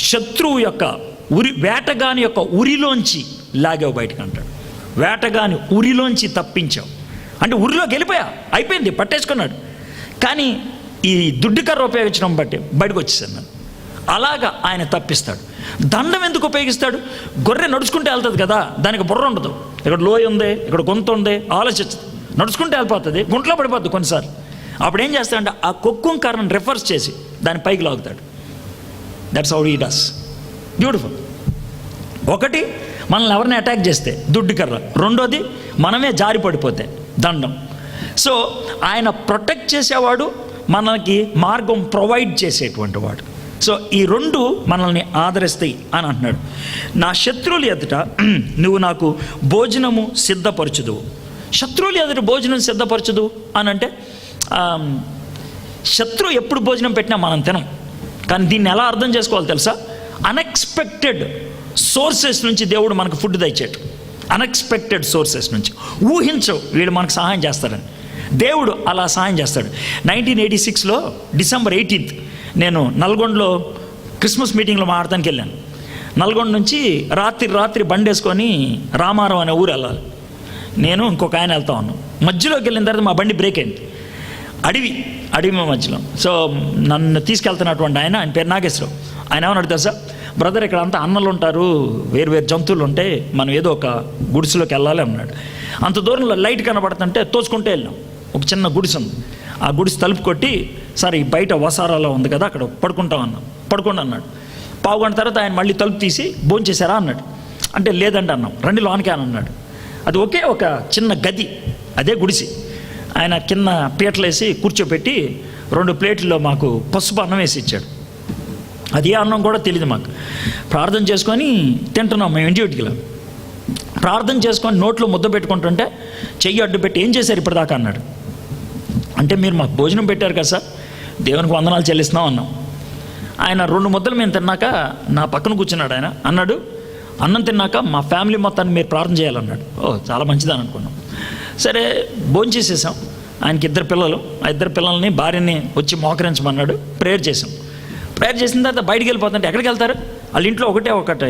శత్రువు యొక్క వేటగాని యొక్క ఉరిలోంచి లాగావు బయటకు అంటాడు. వేటగాని ఉరిలోంచి తప్పించావు అంటే ఉరిలోకి వెళ్ళిపోయా, అయిపోయింది, పట్టేసుకున్నాడు. కానీ ఈ దుడ్డుకర్ర ఉపయోగించడం బట్టి బయటకు వచ్చేసాను నన్ను. అలాగా ఆయన తప్పిస్తాడు. దండం ఎందుకు ఉపయోగిస్తాడు, గొర్రె నడుచుకుంటే వెళ్తుంది కదా, దానికి బుర్ర ఉండదు, ఇక్కడ లోయ ఉంది, ఇక్కడ గొంత ఉంది, ఆలోచించదు, నడుచుకుంటే వెళ్ళిపోతుంది, గుంట్లో పడిపోద్ది కొన్నిసార్లు. అప్పుడు ఏం చేస్తాడంటే ఆ కొక్కుం కర్రను రిఫర్స్ చేసి దాని పైకి లాగుతాడు. That's how he does. Beautiful. ఒకటి, మనల్ని ఎవరిని అటాక్ చేస్తే దుడ్డు కర్ర, రెండోది మనమే జారి పడిపోతే దండం. సో ఆయన ప్రొటెక్ట్ చేసేవాడు, మనకి మార్గం ప్రొవైడ్ చేసేటువంటి వాడు. సో ఈ రెండు మనల్ని ఆదరిస్తాయి అని అంటున్నాడు. నా శత్రువులు ఎదుట నువ్వు నాకు భోజనము సిద్ధపరచుదువు. శత్రువులు ఎదుట భోజనం సిద్ధపరచుదు అని అంటే, శత్రువు ఎప్పుడు భోజనం పెట్టినా మనం తినం. కానీ దీన్ని ఎలా అర్థం చేసుకోవాలి తెలుసా, అన్ఎక్స్పెక్టెడ్ సోర్సెస్ నుంచి దేవుడు మనకు ఫుడ్ తెచ్చాడు. అన్ఎక్స్పెక్టెడ్ సోర్సెస్ నుంచి ఊహించవు వీడు మనకు సహాయం చేస్తాడని, దేవుడు అలా సహాయం చేస్తాడు. 1986లో December 18th నేను నల్గొండలో క్రిస్మస్ మీటింగ్లో మాట్లాడటానికి వెళ్ళాను. నల్గొండ నుంచి రాత్రి బండి వేసుకొని రామారం అనే ఊరు వెళ్ళాలి. నేను ఇంకొక ఆయన వెళ్తా ఉన్నాం. మధ్యలోకి వెళ్ళిన తర్వాత మా బండి బ్రేక్ అయింది, అడవి మధ్యలో. సో నన్ను తీసుకెళ్తున్నటువంటి ఆయన పేరు నాగేశ్వరరావు. ఆయన ఏమని అడుగుతారు, సార్ బ్రదర్ ఇక్కడ అంతా అన్నలు ఉంటారు, వేరు జంతువులు ఉంటాయి, మనం ఏదో ఒక గుడిసెలోకి వెళ్ళాలి అన్నాడు. అంత దూరంలో లైట్ కనబడుతుంటే తోచుకుంటే వెళ్ళాం. ఒక చిన్న గుడిసె ఉంది, ఆ గుడిసె తలుపు కొట్టి, సార్ ఈ బయట వసారాలో ఉంది కదా అక్కడ పడుకుంటాం అన్నాం. పడుకోండి అన్నాడు. పావుగంట తర్వాత ఆయన మళ్ళీ తలుపు తీసి భోంచేశారా అన్నాడు. అంటే లేదంటే అన్నాం. రండి లోనికి అని అన్నాడు. అది ఒకే ఒక చిన్న గది, అదే గుడిసి. ఆయన కింద పీటలు వేసి కూర్చోపెట్టి 2 ప్లేట్లో మాకు పసుపు అన్నం వేసి ఇచ్చాడు. అది ఏ అన్నం కూడా తెలియదు మాకు. ప్రార్థన చేసుకొని తింటున్నాం మేము ఇంటిలో. ప్రార్థన చేసుకొని నోట్లో ముద్ద పెట్టుకుంటుంటే చెయ్యి అడ్డు పెట్టి, ఏం చేశారు ఇప్పటిదాకా అన్నాడు. అంటే మీరు మాకు భోజనం పెట్టారు కదా సార్, దేవునికి వందనాలు చెల్లిస్తున్నాం అన్నాం. ఆయన 2 ముద్దలు మేము తిన్నాక నా పక్కన కూర్చున్నాడు. ఆయన అన్నాడు, అన్నం తిన్నాక మా ఫ్యామిలీ మొత్తాన్ని మీరు ప్రార్థన చేయాలన్నాడు. ఓ చాలా మంచిదని అనుకున్నాం. సరే భోజనం చేసేసాం. ఆయనకి 2 పిల్లలు, ఆ 2 పిల్లల్ని భార్యని వచ్చి మోకరించమన్నాడు. ప్రేయర్ చేసాం. ప్రేయర్ చేసిన తర్వాత బయటికి వెళ్ళిపోతుంటే ఎక్కడికి వెళ్తారు, వాళ్ళ ఇంట్లో ఒకటే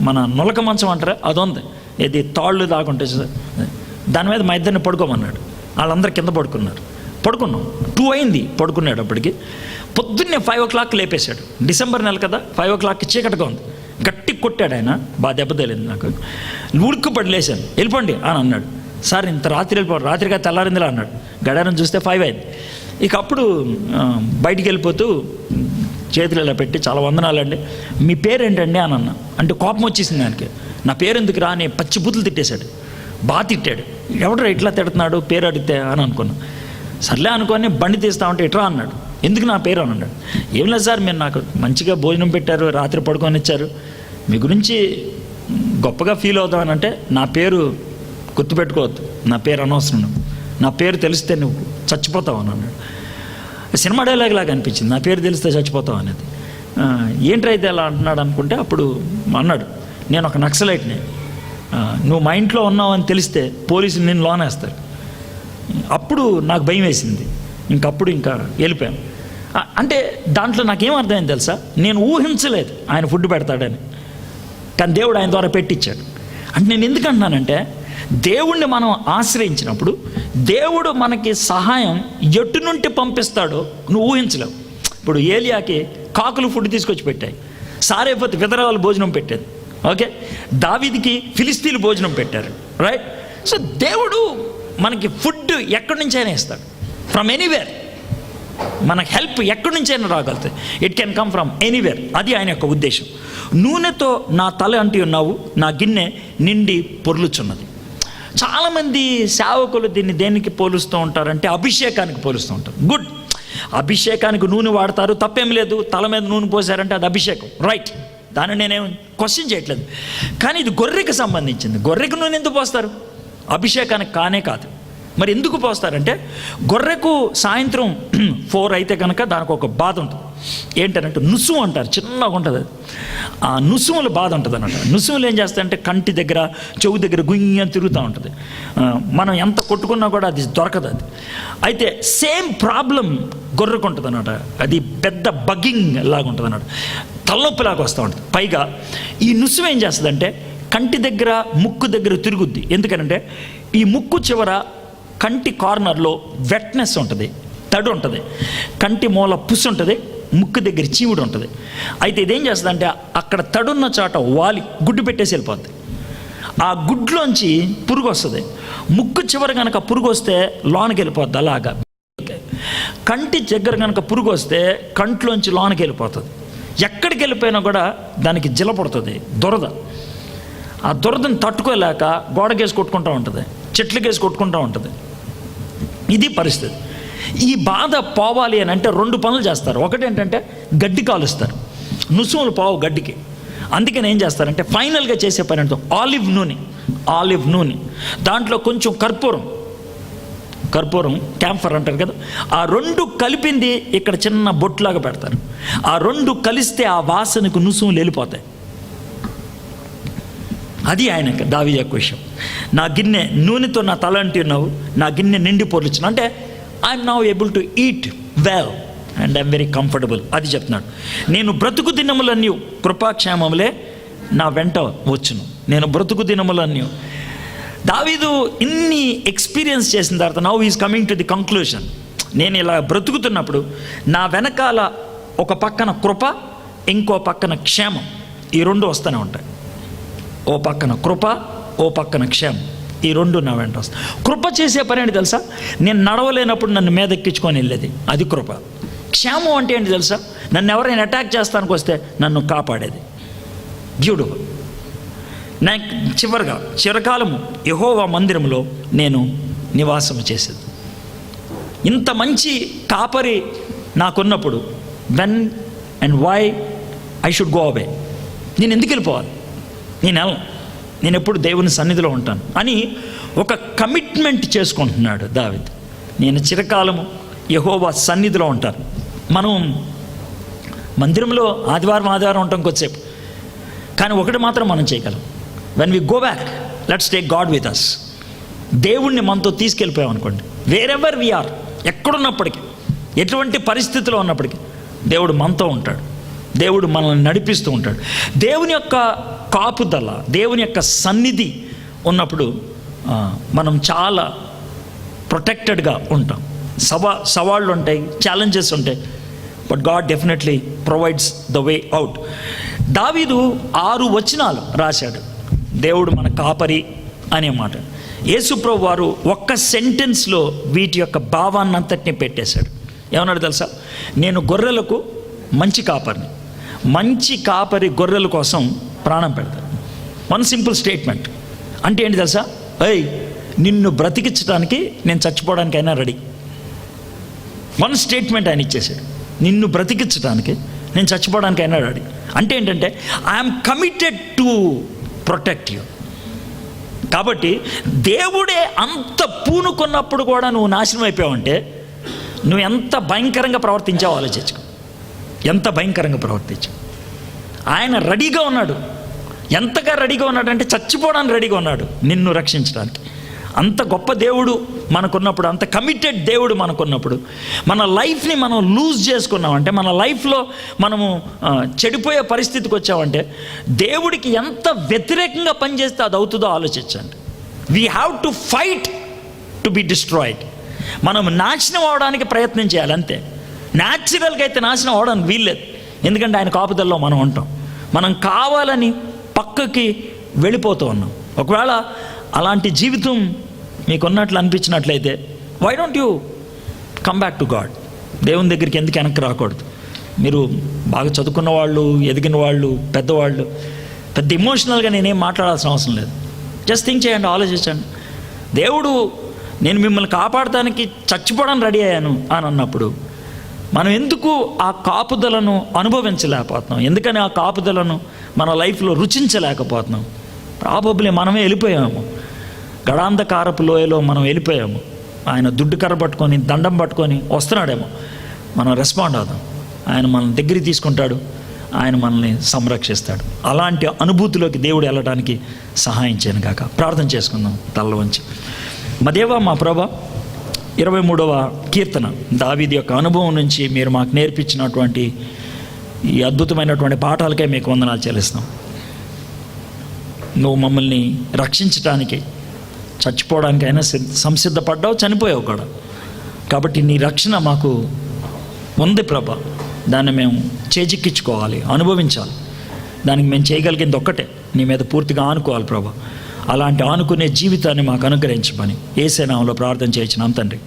మన నులక మంచం అంటారా, అది ఉంది, ఇది తాళ్ళు దాకుంటే దాని మీద మా ఇద్దరిని పడుకోమన్నాడు. వాళ్ళందరూ కింద పడుకున్నాం. 2 అయింది పడుకున్నాడు. అప్పటికి పొద్దున్నే 5 o'clock లేపేశాడు. డిసెంబర్ నెల కదా, 5 o'clock చీకటిగా ఉంది. గట్టి కొట్టాడు ఆయన, బాగా దెబ్బ తేలింది నాకు. ఉడుక్కుపడి లేశాను, వెళ్ళిపోండి అని అన్నాడు. సార్ ఇంత రాత్రి వెళ్ళిపోండి, రాత్రిగా తెల్లారిందిలా అన్నాడు. గడియారం చూస్తే 5 అయింది. ఇక అప్పుడు బయటికి వెళ్ళిపోతూ చేతులు ఇలా పెట్టి, చాలా వందనాలండి, మీ పేరేంటండి అని అన్నా. అంటే కోపం వచ్చేసింది ఆయనకి. నా పేరు ఎందుకు రా అని పచ్చి బూతులు తిట్టేశాడు, బాగా తిట్టాడు. ఎవడరా ఇట్లా తిడుతున్నాడు పేరు అడిగితే అని అనుకున్నా. సర్లే అనుకొని బండి తీస్తామంటే ఇట్రా అన్నాడు. ఎందుకు నా పేరు అని అన్నాడు. ఏం లేదు సార్, మీరు నాకు మంచిగా భోజనం పెట్టారు, రాత్రి పడుకొని ఇచ్చారు, మీ గురించి గొప్పగా ఫీల్ అవుతామనంటే, నా పేరు గుర్తుపెట్టుకోవద్దు, నా పేరు అనవసరం, నా పేరు తెలిస్తే నువ్వు చచ్చిపోతావు అని అన్నాడు. సినిమా డైలాగ్ లాగా అనిపించింది, నా పేరు తెలిస్తే చచ్చిపోతావు అనేది. ఏంట్రైతే అలా అంటున్నాడు అనుకుంటే, అప్పుడు అన్నాడు, నేను ఒక నక్సలైట్ని, నువ్వు మా ఇంట్లో ఉన్నావు అని తెలిస్తే పోలీసులు నేను లోనేస్తారు. అప్పుడు నాకు భయం వేసింది. ఇంకప్పుడు వెళ్ళిపోయాను. అంటే దాంట్లో నాకేం అర్థమైంది తెలుసా, నేను ఊహించలేదు ఆయన ఫుడ్ పెడతాడని, కానీ దేవుడు ఆయన ద్వారా పెట్టించాడు. అంటే నేను ఎందుకు అంటున్నానంటే, దేవుణ్ణి మనం ఆశ్రయించినప్పుడు దేవుడు మనకి సహాయం ఎటు నుండి పంపిస్తాడో నువ్వు ఊహించలేవు. ఇప్పుడు ఏలియాకి కాకులు ఫుడ్ తీసుకొచ్చి పెట్టాయి, సారేపోతే విధవరాలు భోజనం పెట్టేది. ఓకే, దావీదుకి ఫిలిస్తీన్లు భోజనం పెట్టారు. రైట్. సో దేవుడు మనకి ఫుడ్ ఎక్కడి నుంచైనా ఇస్తాడు, ఫ్రమ్ ఎనీవేర్. మనకు హెల్ప్ ఎక్కడి నుంచైనా రాగలుగుతుంది. It can come from anywhere. అది ఆయన యొక్క ఉద్దేశం. నూనెతో నా తల అంటి ఉన్నావు, నా గిన్నె నిండి పొర్లుచున్నది. చాలామంది సేవకులు దీన్ని దేనికి పోలుస్తూ ఉంటారంటే అభిషేకానికి పోలుస్తూ ఉంటారు. గుడ్, అభిషేకానికి నూనె వాడతారు, తప్పేం లేదు. తల మీద నూనె పోసారంటే అది అభిషేకం, రైట్. దాన్ని నేనేం క్వశ్చన్ చేయట్లేదు. కానీ ఇది గొర్రెకి సంబంధించింది. గొర్రెకు నూనె ఎందుకు పోస్తారు? అభిషేకానికి కానే కాదు. మరి ఎందుకు పోస్తారంటే గొర్రెకు సాయంత్రం 4 అయితే కనుక దానికి ఒక బాధ ఉంటుంది. ఏంటంటే నుసుము అంటారు, చిన్నగా ఉంటుంది అది. ఆ నుసుముల బాధ ఉంటుంది అన్నమాట. నుసుములు ఏం చేస్తాయంటే కంటి దగ్గర, చెవు దగ్గర గుయ్య తిరుగుతూ ఉంటుంది. మనం ఎంత కొట్టుకున్నా కూడా అది దొరకదు. అది అయితే సేమ్ ప్రాబ్లం గొర్రెకు ఉంటుంది అన్నమాట. అది పెద్ద బగ్గింగ్ లాగా ఉంటుంది అన్నమాట, తలనొప్పిలాగా వస్తూ ఉంటుంది. పైగా ఈ నుసుము ఏం చేస్తుందంటే కంటి దగ్గర, ముక్కు దగ్గర తిరుగుద్ది. ఎందుకంటే ఈ ముక్కు చివర కంటి కార్నర్లో వెట్నెస్ ఉంటుంది, తడి ఉంటుంది. కంటి మూల పుసు ఉంటుంది, ముక్కు దగ్గర చీవుడు ఉంటుంది. అయితే ఇదేం చేస్తుందంటే అక్కడ తడున్న చాట వాలి గుడ్డు పెట్టేసి వెళ్ళిపోద్ది. ఆ గుడ్లోంచి పురుగు వస్తుంది. ముక్కు చివర కనుక పురుగు వస్తే లోనకి వెళ్ళిపోద్ది. అలాగా కంటి దగ్గర కనుక పురుగు వస్తే కంట్లోంచి లోనకి వెళ్ళిపోతుంది. ఎక్కడికి వెళ్ళిపోయినా కూడా దానికి జిలపడుతుంది, దురద. ఆ దురదను తట్టుకోలేక గోడకేసి కొట్టుకుంటూ ఉంటుంది, చెట్లకేసి కొట్టుకుంటూ ఉంటుంది. ఇది పరిస్థితి. ఈ బాధ పోవాలి అని అంటే 2 పనులు చేస్తారు. ఒకటి ఏంటంటే గడ్డి కాలుస్తారు, నుసుములు పోవు గడ్డికి. అందుకని ఏం చేస్తారంటే ఫైనల్గా చేసే పని అంటే ఆలివ్ నూనె, దాంట్లో కొంచెం కర్పూరం క్యాంఫర్ అంటారు కదా, ఆ 2 కలిపింది ఇక్కడ చిన్న బొట్లాగా పెడతారు. ఆ 2 కలిస్తే ఆ వాసనకు నుసుములు వెళ్ళిపోతాయి. అది ఆయనకు దావీదు యొక్క విషయం. నా గిన్నె నూనెతో నా తల అంటి ఉన్నావు, నా గిన్నె నిండి పొర్లుచును. అంటే I'm now able to eat well and I'm very comfortable. అది చెప్తున్నాడు. నేను బ్రతుకు దినములన్నీ కృపాక్షేమములే నా వెంట వచ్చును. నేను బ్రతుకు దినములన్నీ. దావీదు ఇన్ని ఎక్స్పీరియన్స్ చేసిన తర్వాత now is coming to the conclusion. నేను ఇలా బ్రతుకుతున్నప్పుడు నా వెనకాల ఒక పక్కన కృప, ఇంకో పక్కన క్షేమం, ఈ 2 వస్తూనే ఉంటాయి. ఓ పక్కన కృప, ఓ పక్కన క్షేమం, ఈ 2 నా వెంట వస్తాయి. కృప చేసే పని ఏంటి తెలుసా? నేను నడవలేనప్పుడు నన్ను మీద ఎక్కించుకొని వెళ్ళేది, అది కృప. క్షేమం అంటే ఏంటి తెలుసా? నన్ను ఎవరైనా అటాక్ చేస్తానికి వస్తే నన్ను కాపాడేది. బ్యూటిఫుల్. నాకు చిరకాలము యెహోవా మందిరంలో నేను నివాసం చేసేది. ఇంత మంచి కాపరి నాకున్నప్పుడు when and why I should go away? నేను ఎందుకు వెళ్ళిపోవాలి? నేను ఎప్పుడు దేవుని సన్నిధిలో ఉంటాను అని ఒక కమిట్మెంట్ చేసుకుంటున్నాడు దావీదు. నేను చిరకాలము యెహోవా సన్నిధిలో ఉంటాను. మనం మందిరంలో ఆదివారం ఉంటాం కొద్దిసేపు, కానీ ఒకటి మాత్రం మనం చేయగలం. When we go back, let's take God with us. దేవుణ్ణి మనతో తీసుకెళ్ళిపోయాం అనుకోండి, వేరెవర్ వి ఆర్, ఎక్కడున్నప్పటికీ, ఎటువంటి పరిస్థితిలో ఉన్నప్పటికీ దేవుడు మనతో ఉంటాడు. దేవుడు మనల్ని నడిపిస్తూ ఉంటాడు. దేవుని యొక్క కాపుదల, దేవుని యొక్క సన్నిధి ఉన్నప్పుడు మనం చాలా ప్రొటెక్టెడ్గా ఉంటాం. సవాళ్ళు ఉంటాయి, ఛాలెంజెస్ ఉంటాయి, but God definitely provides the way out. దావీదు 6 వచనాలు రాశాడు, దేవుడు మన కాపరి అనే మాట. యేసుప్రభు వారు ఒక్క సెంటెన్స్లో వీటి యొక్క భావాన్ని అంతటినీ పెట్టేశాడు. ఏమన్నాడు తెలుసా? నేను గొర్రెలకు మంచి కాపరిని. మంచి కాపరి గొర్రెల కోసం ప్రాణం పెడతాడు. 1 సింపుల్ స్టేట్మెంట్. అంటే ఏంటి తెలుసా? నిన్ను బ్రతికించడానికి నేను చచ్చిపోవడానికైనా రెడీ. 1 స్టేట్మెంట్ ఆయన ఇచ్చేసాడు. నిన్ను బ్రతికించడానికి నేను చచ్చిపోవడానికైనా రెడీ. అంటే ఏంటంటే I'm committed to protect you. కాబట్టి దేవుడే అంత పూనుకున్నప్పుడు కూడా నువ్వు నాశనం అయిపోయావంటే నువ్వు ఎంత భయంకరంగా ప్రవర్తించావో ఆలోచించు. ఎంత భయంకరంగా ప్రవర్తించావు. ఆయన రెడీగా ఉన్నాడు. ఎంతగా రెడీగా ఉన్నాడంటే చచ్చిపోవడానికి రెడీగా ఉన్నాడు నిన్ను రక్షించడానికి. అంత గొప్ప దేవుడు మనకున్నప్పుడు, అంత కమిటెడ్ దేవుడు మనకున్నప్పుడు, మన లైఫ్ని మనం లూజ్ చేసుకున్నామంటే, మన లైఫ్లో మనము చెడిపోయే పరిస్థితికి వచ్చామంటే దేవుడికి ఎంత వ్యతిరేకంగా పనిచేస్తే అది అవుతుందో ఆలోచించండి. We have to fight to be destroyed. మనం నాశనం అవడానికి ప్రయత్నం చేయాలి అంతే. న్యాచురల్గా అయితే నాశనం అవడానికి వీల్లేదు, ఎందుకంటే ఆయన కాపుదల్లో మనం ఉంటాం. మనం కావాలని పక్కకి వెళ్ళిపోతూ ఉన్నాం. ఒకవేళ అలాంటి జీవితం మీకున్నట్లు అనిపించినట్లయితే, why don't you come back to God? దేవుని దగ్గరికి ఎందుకు వెనక్కి రాకూడదు? మీరు బాగా చదువుకున్న వాళ్ళు, ఎదిగిన వాళ్ళు, పెద్దవాళ్ళు, పెద్ద ఇమోషనల్గా నేనేం మాట్లాడాల్సిన అవసరం లేదు. జస్ట్ థింక్ చేయండి, ఆలోచించండి. దేవుడు నేను మిమ్మల్ని కాపాడటానికి చచ్చిపోవడానికి రెడీ అయ్యాను అని అన్నప్పుడు మనం ఎందుకు ఆ కాపుదలను అనుభవించలేకపోతున్నాం? ఎందుకని ఆ కాపుదలను మన లైఫ్లో రుచించలేకపోతున్నాం? ప్రాబబ్లీ మనమే వెళ్ళిపోయాము, గడాంధకారపు లోయలో మనం వెళ్ళిపోయాము. ఆయన దుడ్డు కర్ర పట్టుకొని, దండం పట్టుకొని వస్తున్నాడేమో, మనం రెస్పాండ్ అవుదాం. ఆయన మన దగ్గరికి తీసుకుంటాడు, ఆయన మనల్ని సంరక్షిస్తాడు. అలాంటి అనుభూతిలోకి దేవుడు వెళ్ళడానికి సహాయం చేయను గాక. ప్రార్థన చేసుకుందాం తల్ల వంచి. మా దేవా, మా ప్రభా, 23వ కీర్తన దావీదు యొక్క అనుభవం నుంచి మీరు మాకు నేర్పించినటువంటి ఈ అద్భుతమైనటువంటి పాఠాలకే మీకు వందనాలు చెల్లిస్తాం. నువ్వు మమ్మల్ని రక్షించడానికి చచ్చిపోవడానికైనా సంసిద్ధపడ్డావు, చనిపోయావు కూడా. కాబట్టి నీ రక్షణ మాకు ఉంది ప్రభా, దాన్ని మేము చేజిక్కించుకోవాలి, అనుభవించాలి. దానికి మేము చేయగలిగింది ఒక్కటే, నీ మీద పూర్తిగా ఆనుకోవాలి ప్రభా. అలాంటి ఆనుకునే జీవితాన్ని మాకు అనుగ్రహించమని యేసు నామములో ప్రార్థన చేయించున్నాం తండ్రి.